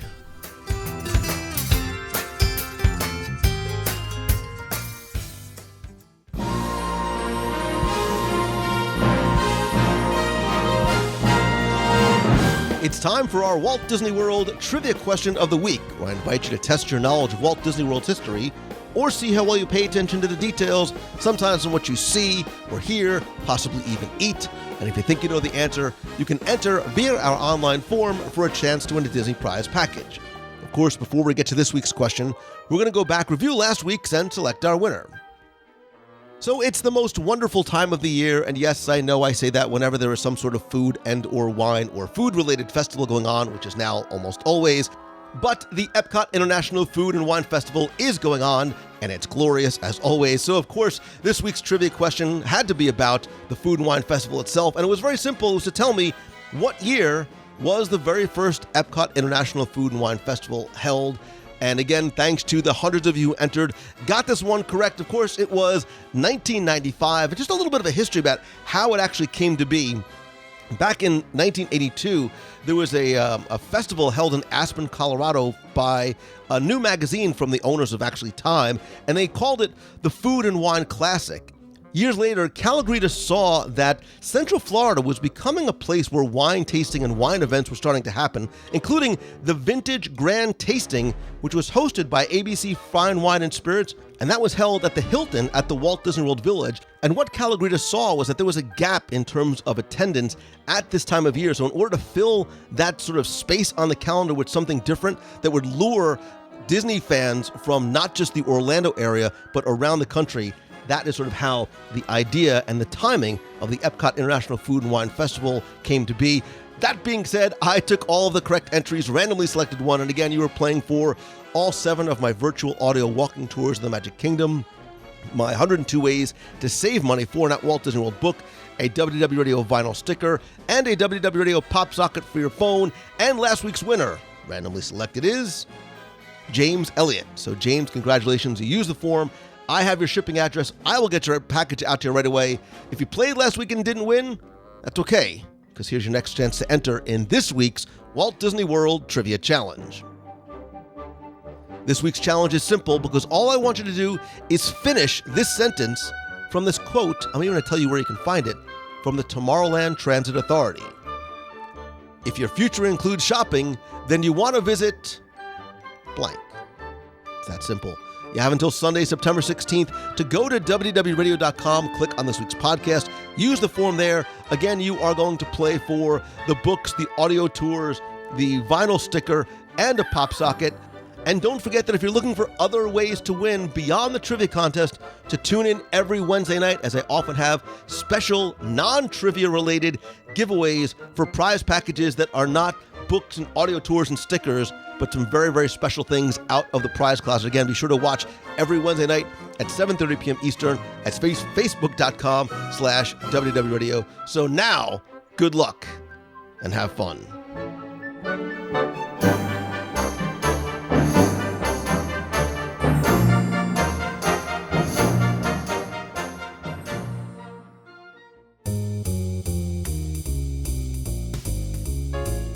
It's time for our Walt Disney World Trivia Question of the Week, where I invite you to test your knowledge of Walt Disney World's history or see how well you pay attention to the details, sometimes in what you see or hear, possibly even eat. And if you think you know the answer, you can enter via our online form for a chance to win a Disney prize package. Of course, before we get to this week's question, we're going to go back, review last week's, and select our winner. So it's the most wonderful time of the year, and yes, I know I say that whenever there is some sort of food and or wine or food-related festival going on, which is now almost always, but the Epcot International Food and Wine Festival is going on, and it's glorious as always. So of course, this week's trivia question had to be about the Food and Wine Festival itself, and it was very simple. It was to tell me what year was the very first Epcot International Food and Wine Festival held. And again, thanks to the hundreds of you who entered, got this one correct. Of course, it was 1995. Just a little bit of a history about how it actually came to be. Back in 1982, there was a festival held in Aspen, Colorado by a new magazine from the owners of actually Time, and they called it the Food and Wine Classic. Years later, Calagrita saw that Central Florida was becoming a place where wine tasting and wine events were starting to happen, including the Vintage Grand Tasting, which was hosted by ABC Fine Wine and Spirits, and that was held at the Hilton at the Walt Disney World Village. And what Calagrita saw was that there was a gap in terms of attendance at this time of year. So in order to fill that sort of space on the calendar with something different that would lure Disney fans from not just the Orlando area, but around the country, that is sort of how the idea and the timing of the Epcot International Food and Wine Festival came to be. That being said, I took all of the correct entries, randomly selected one, and again, you were playing for all 7 of my virtual audio walking tours of the Magic Kingdom, my 102 ways to save money for an Walt Disney World book, a WDW Radio vinyl sticker, and a WDW Radio pop socket for your phone, and last week's winner, randomly selected, is James Elliott. So James, congratulations, you used the form. I have your shipping address. I will get your package out to you right away. If you played last week and didn't win, that's okay, because here's your next chance to enter in this week's Walt Disney World Trivia Challenge. This week's challenge is simple because all I want you to do is finish this sentence from this quote. I'm even going to tell you where you can find it, from the Tomorrowland Transit Authority. If your future includes shopping, then you want to visit blank. It's that simple. You have until Sunday, September 16th to go to WDWRadio.com, click on this week's podcast, use the form there. Again, you are going to play for the books, the audio tours, the vinyl sticker, and a pop socket. And don't forget that if you're looking for other ways to win beyond the trivia contest, to tune in every Wednesday night, as I often have special non-trivia related giveaways for prize packages that are not books and audio tours and stickers, but some very, very special things out of the prize closet. Again, be sure to watch every Wednesday night at 7:30 p.m. Eastern at facebook.com/WDW Radio. So now, good luck and have fun.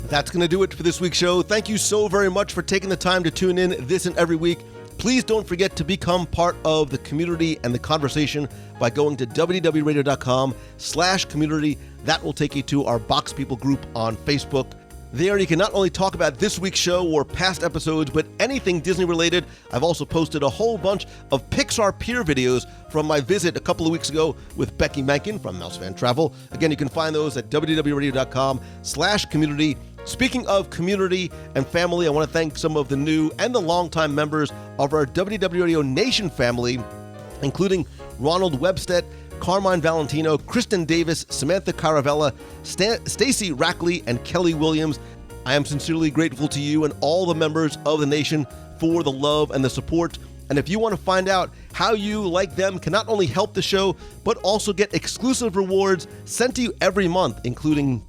That's going to do it for this week's show. Thank you so very much for taking the time to tune in this and every week. Please don't forget to become part of the community and the conversation by going to WDWRadio.com/community. That will take you to our Box People group on Facebook. There you can not only talk about this week's show or past episodes, but anything Disney related. I've also posted a whole bunch of Pixar peer videos from my visit a couple of weeks ago with Becky Mankin from Mouse Fan Travel. Again, you can find those at WDWRadio.com/community. Speaking of community and family, I want to thank some of the new and the longtime members of our WDW Radio Nation family, including Ronald Webstead, Carmine Valentino, Kristen Davis, Samantha Caravella, Stacy Rackley, and Kelly Williams. I am sincerely grateful to you and all the members of the nation for the love and the support. And if you want to find out how you, like them, can not only help the show, but also get exclusive rewards sent to you every month, including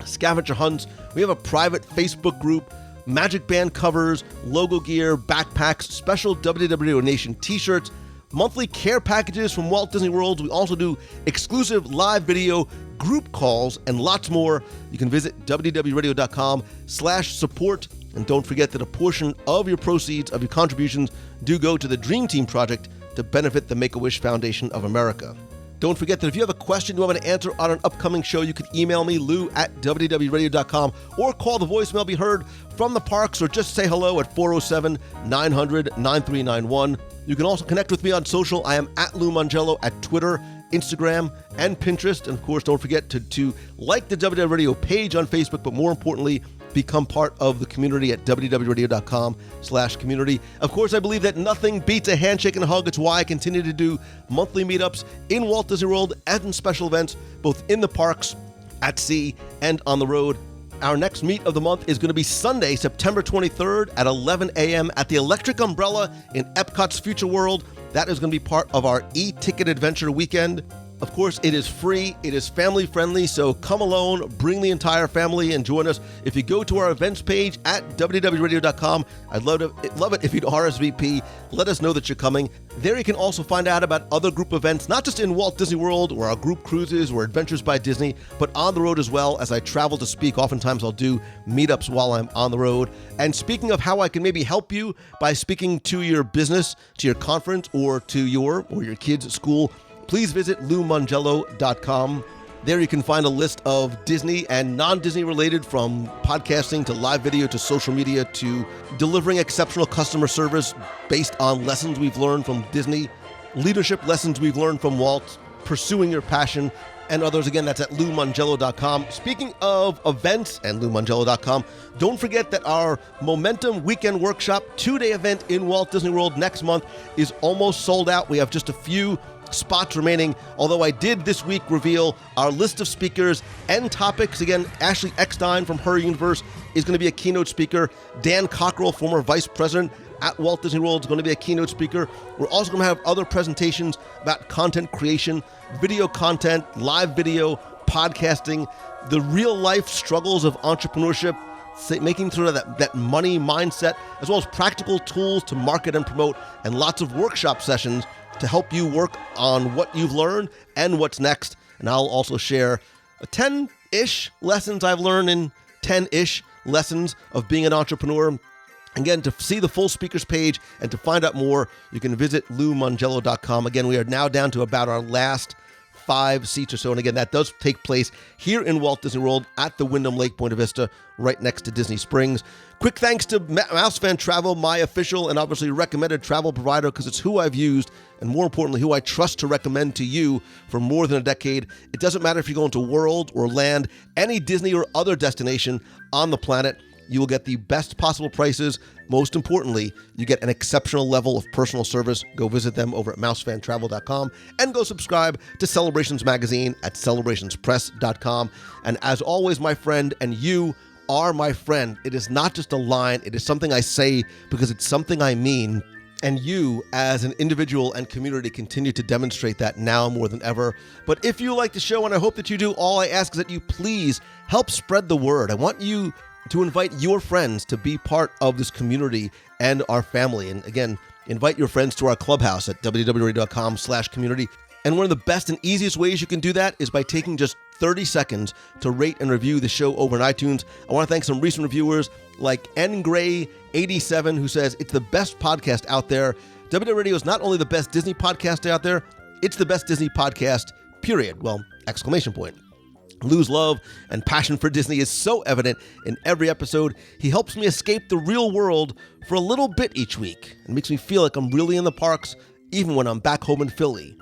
scavenger hunts, we have a private Facebook group, Magic Band covers, logo gear, backpacks, special WDW Nation t-shirts, monthly care packages from Walt Disney World. We also do exclusive live video, group calls, and lots more. You can visit wdwradio.com/support. And don't forget that a portion of your proceeds, of your contributions, do go to the Dream Team Project to benefit the Make-A-Wish Foundation of America. Don't forget that if you have a question you want me to answer on an upcoming show, you can email me, lou@wdwradio.com, or call the voicemail be heard from the parks, or just say hello at 407-900-9391. You can also connect with me on social. I am at Lou Mongello at Twitter, Instagram, and Pinterest. And of course, don't forget to like the WDW Radio page on Facebook, but more importantly, become part of the community at wdwradio.com/community. Of course, I believe that nothing beats a handshake and a hug. It's why I continue to do monthly meetups in Walt Disney World and in special events, both in the parks, at sea, and on the road. Our next meet of the month is going to be Sunday, September 23rd at 11 a.m. at the Electric Umbrella in Epcot's Future World. That is going to be part of our e-ticket adventure weekend. Of course, it is free, it is family friendly, so come alone, bring the entire family and join us. If you go to our events page at wdwradio.com, I'd love it if you'd RSVP, let us know that you're coming. There you can also find out about other group events, not just in Walt Disney World or our group cruises or Adventures by Disney, but on the road as well. As I travel to speak, oftentimes I'll do meetups while I'm on the road. And speaking of how I can maybe help you by speaking to your business, to your conference, or to your kids' school, please visit LouMongello.com. There you can find a list of Disney and non-Disney related, from podcasting to live video to social media to delivering exceptional customer service based on lessons we've learned from Disney, leadership lessons we've learned from Walt, pursuing your passion, and others. Again, that's at LouMongello.com. Speaking of events and LouMongello.com, don't forget that our Momentum Weekend Workshop 2-day event in Walt Disney World next month is almost sold out. We have just a few spots remaining, although I did this week reveal our list of speakers and topics. Again, Ashley Eckstein from Her Universe is going to be a keynote speaker. Dan Cockrell, former vice president at Walt Disney World, is going to be a keynote speaker. We're also going to have other presentations about content creation, video content, live video, podcasting, the real life struggles of entrepreneurship, making sure that money mindset, as well as practical tools to market and promote, and lots of workshop sessions to help you work on what you've learned and what's next. And I'll also share 10-ish lessons I've learned in 10-ish lessons of being an entrepreneur. Again, to see the full speakers page and to find out more, you can visit LouMongello.com. Again, we are now down to about our last 5 seats or so. And again, that does take place here in Walt Disney World at the Wyndham Lake Buena Vista, right next to Disney Springs. Quick thanks to Mouse Fan Travel, my official and obviously recommended travel provider, because it's who I've used and, more importantly, who I trust to recommend to you for more than a decade. It doesn't matter if you're going to World or Land, any Disney or other destination on the planet, you will get the best possible prices. Most importantly, you get an exceptional level of personal service. Go visit them over at mousefantravel.com and go subscribe to Celebrations Magazine at celebrationspress.com. And as always, my friend, and you are my friend. It is not just a line. It is something I say because it's something I mean. And you, as an individual and community, continue to demonstrate that now more than ever. But if you like the show, and I hope that you do, all I ask is that you please help spread the word. I want you to invite your friends to be part of this community and our family. And again, invite your friends to our clubhouse at wdwradio.com/community. And one of the best and easiest ways you can do that is by taking just 30 seconds to rate and review the show over on iTunes. I want to thank some recent reviewers like ngray87, who says it's the best podcast out there. WDW Radio is not only the best Disney podcast out there, it's the best Disney podcast, period. Well, exclamation point. Lou's love and passion for Disney is so evident in every episode. He helps me escape the real world for a little bit each week and makes me feel like I'm really in the parks, even when I'm back home in Philly.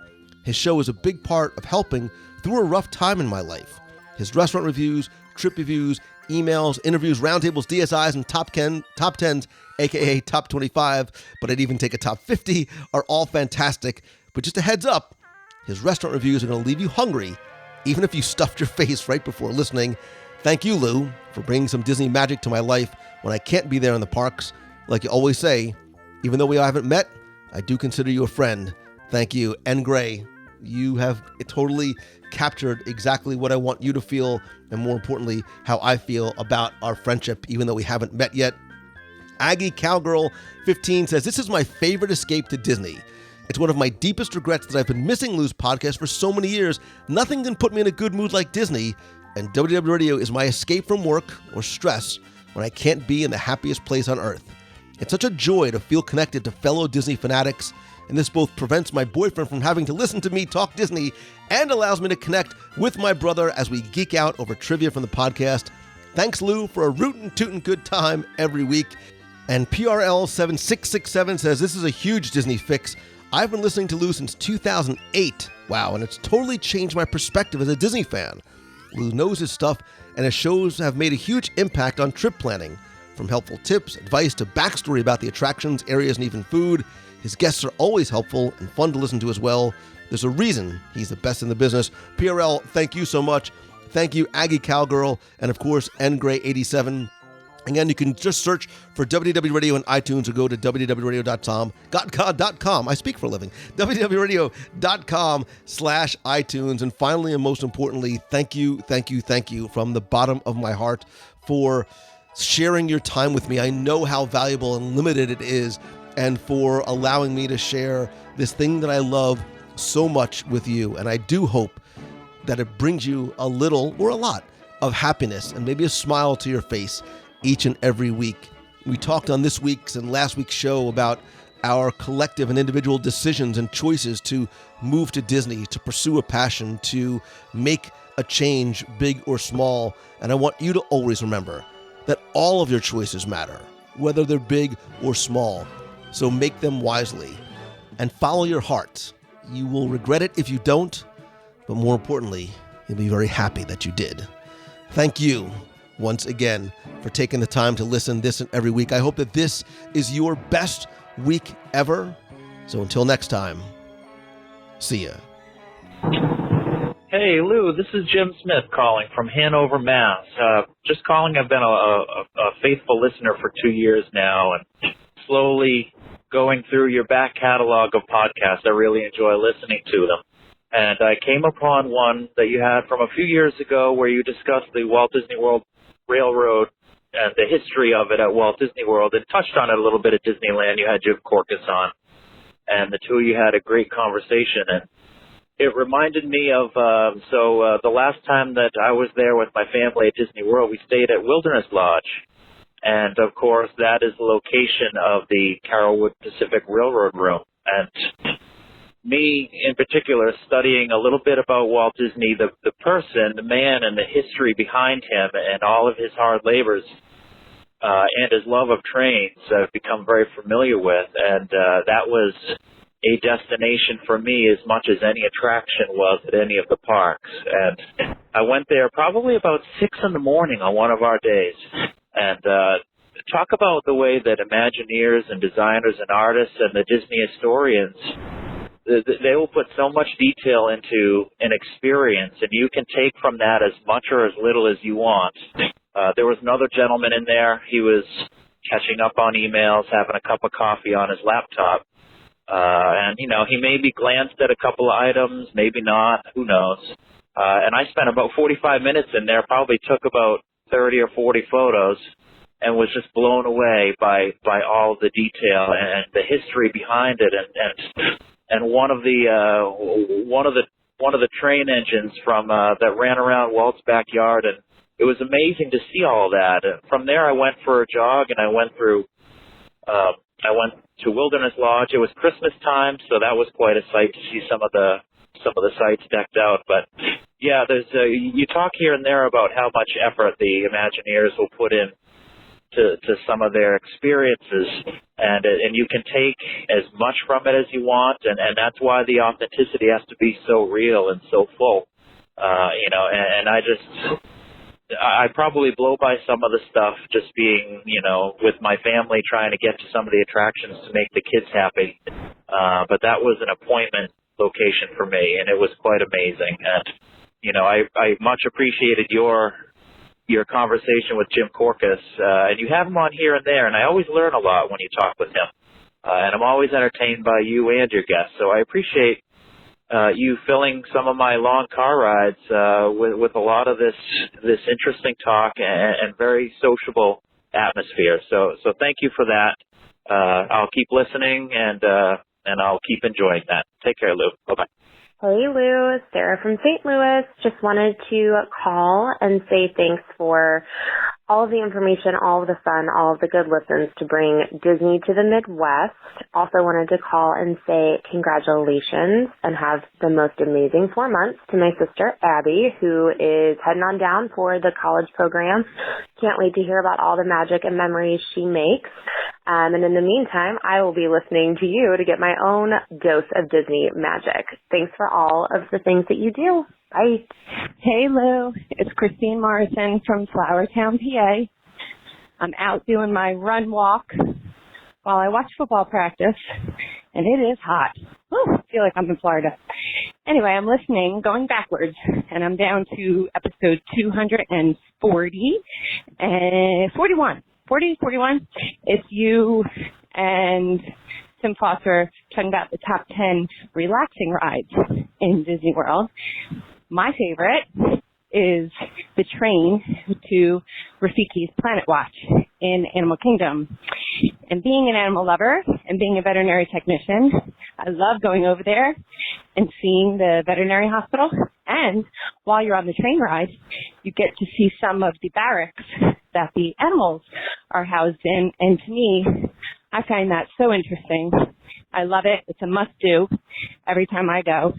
His show is a big part of helping through a rough time in my life. His restaurant reviews, trip reviews, emails, interviews, roundtables, DSIs, and top 10s, aka top 25, but I'd even take a top 50, are all fantastic. But just a heads up, his restaurant reviews are going to leave you hungry, even if you stuffed your face right before listening. Thank you, Lou, for bringing some Disney magic to my life when I can't be there in the parks. Like you always say, even though we haven't met, I do consider you a friend. Thank you. And Gray, you have totally captured exactly what I want you to feel, and more importantly, how I feel about our friendship, even though we haven't met yet. Aggie Cowgirl 15 says, this is my favorite escape to Disney. It's one of my deepest regrets that I've been missing Lou's podcast for so many years. Nothing can put me in a good mood like Disney, and WDW Radio is my escape from work or stress when I can't be in the happiest place on earth. It's such a joy to feel connected to fellow Disney fanatics, and this both prevents my boyfriend from having to listen to me talk Disney and allows me to connect with my brother as we geek out over trivia from the podcast. Thanks, Lou, for a rootin' tootin' good time every week. And PRL7667 says, this is a huge Disney fix. I've been listening to Lou since 2008. Wow, and it's totally changed my perspective as a Disney fan. Lou knows his stuff, and his shows have made a huge impact on trip planning. From helpful tips, advice, to backstory about the attractions, areas, and even food, his guests are always helpful and fun to listen to as well. There's a reason he's the best in the business. PRL, thank you so much. Thank you, Aggie Cowgirl, and of course, NGray87. Again, you can just search for WDW Radio on iTunes or go to www.com. I speak for a living. www.radio.com/iTunes. And finally, and most importantly, thank you from the bottom of my heart for sharing your time with me. I know how valuable and limited it is, and for allowing me to share this thing that I love so much with you. And I do hope that it brings you a little or a lot of happiness and maybe a smile to your face each and every week. We talked on this week's and last week's show about our collective and individual decisions and choices to move to Disney, to pursue a passion, to make a change, big or small. And I want you to always remember that all of your choices matter, whether they're big or small. So make them wisely and follow your heart. You will regret it if you don't, but more importantly, you'll be very happy that you did. Thank you once again for taking the time to listen this and every week. I hope that this is your best week ever. So until next time, see ya. Hey, Lou, this is Jim Smith calling from Hanover, Mass. Just calling. I've been a faithful listener for 2 years now, and slowly going through your back catalog of podcasts. I really enjoy listening to them. And I came upon one that you had from a few years ago where you discussed the Walt Disney World Railroad and the history of it at Walt Disney World, and touched on it a little bit at Disneyland. You had Jim Korkis on, and the two of you had a great conversation. And it reminded me of, the last time that I was there with my family at Disney World, we stayed at Wilderness Lodge. And, of course, that is the location of the Carrollwood Pacific Railroad Room. And me, in particular, studying a little bit about Walt Disney, the person, the man, and the history behind him and all of his hard labors and his love of trains, I've become very familiar with. And that was a destination for me as much as any attraction was at any of the parks. And I went there probably about 6 in the morning on one of our days. And talk about the way that Imagineers and designers and artists and the Disney historians, they will put so much detail into an experience, and you can take from that as much or as little as you want. There was another gentleman in there. He was catching up on emails, having a cup of coffee on his laptop. And, he maybe glanced at a couple of items, maybe not, who knows. And I spent about 45 minutes in there, probably took about 30 or 40 photos, and was just blown away by all the detail and the history behind it. And one of the train engines from that ran around Walt's backyard, and it was amazing to see all of that. And from there, I went for a jog, and I went to Wilderness Lodge. It was Christmas time, so that was quite a sight to see some of the sites decked out. But yeah, there's you talk here and there about how much effort the Imagineers will put in to some of their experiences, and you can take as much from it as you want, and that's why the authenticity has to be so real and so full. And I probably blow by some of the stuff just being, with my family trying to get to some of the attractions to make the kids happy. But that was an appointment location for me, and it was quite amazing. And, I much appreciated your your conversation with Jim Korkus, and you have him on here and there, and I always learn a lot when you talk with him. And I'm always entertained by you and your guests. So I appreciate you filling some of my long car rides with a lot of this interesting talk and very sociable atmosphere. So thank you for that. I'll keep listening and I'll keep enjoying that. Take care, Lou. Bye-bye. Hey, Lou. Sarah from St. Louis. Just wanted to call and say thanks for all of the information, all of the fun, all of the good listens to bring Disney to the Midwest. Also wanted to call and say congratulations and have the most amazing 4 months to my sister, Abby, who is heading on down for the college program. Can't wait to hear about all the magic and memories she makes. And in the meantime, I will be listening to you to get my own dose of Disney magic. Thanks for all of the things that you do. Bye. Hey, Lou. It's Christine Morrison from Flowertown, PA. I'm out doing my run walk while I watch football practice, and it is hot. Whew, I feel like I'm in Florida. Anyway, I'm listening, going backwards, and I'm down to episode 240 and 41. 41. It's you and Tim Foster talking about the top 10 relaxing rides in Disney World. My favorite is the train to Rafiki's Planet Watch in Animal Kingdom. And being an animal lover and being a veterinary technician, I love going over there and seeing the veterinary hospital. And while you're on the train ride, you get to see some of the barracks that the animals are housed in. And to me, I find that so interesting. I love it. It's a must-do every time I go.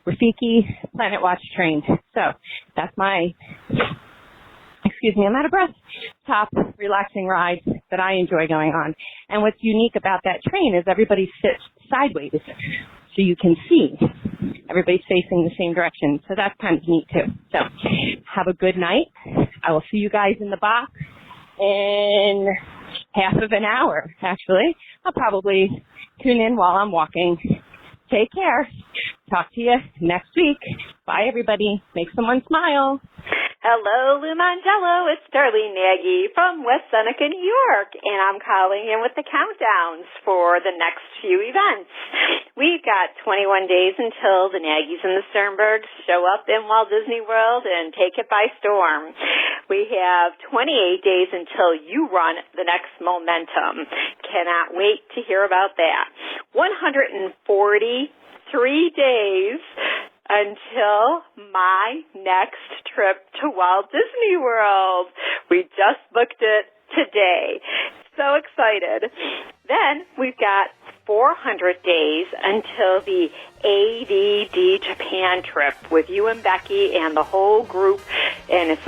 Rafiki Planet Watch train. So that's my, I'm out of breath, top relaxing ride that I enjoy going on. And what's unique about that train is everybody sits sideways so you can see. Everybody's facing the same direction. So that's kind of neat too. So have a good night. I will see you guys in the box in half of an hour, actually. I'll probably tune in while I'm walking. Take care. Talk to you next week. Bye, everybody. Make someone smile. Hello, Lou Mangello. It's Darlene Nagy from West Seneca, New York, and I'm calling in with the countdowns for the next few events. We've got 21 days until the Nagys and the Sternbergs show up in Walt Disney World and take it by storm. We have 28 days until you run the next Momentum. Cannot wait to hear about that. 143 days until my next trip to Walt Disney World. We just booked it today. So excited. Then we've got 400 days until the ADD Japan trip with you and Becky and the whole group. And it's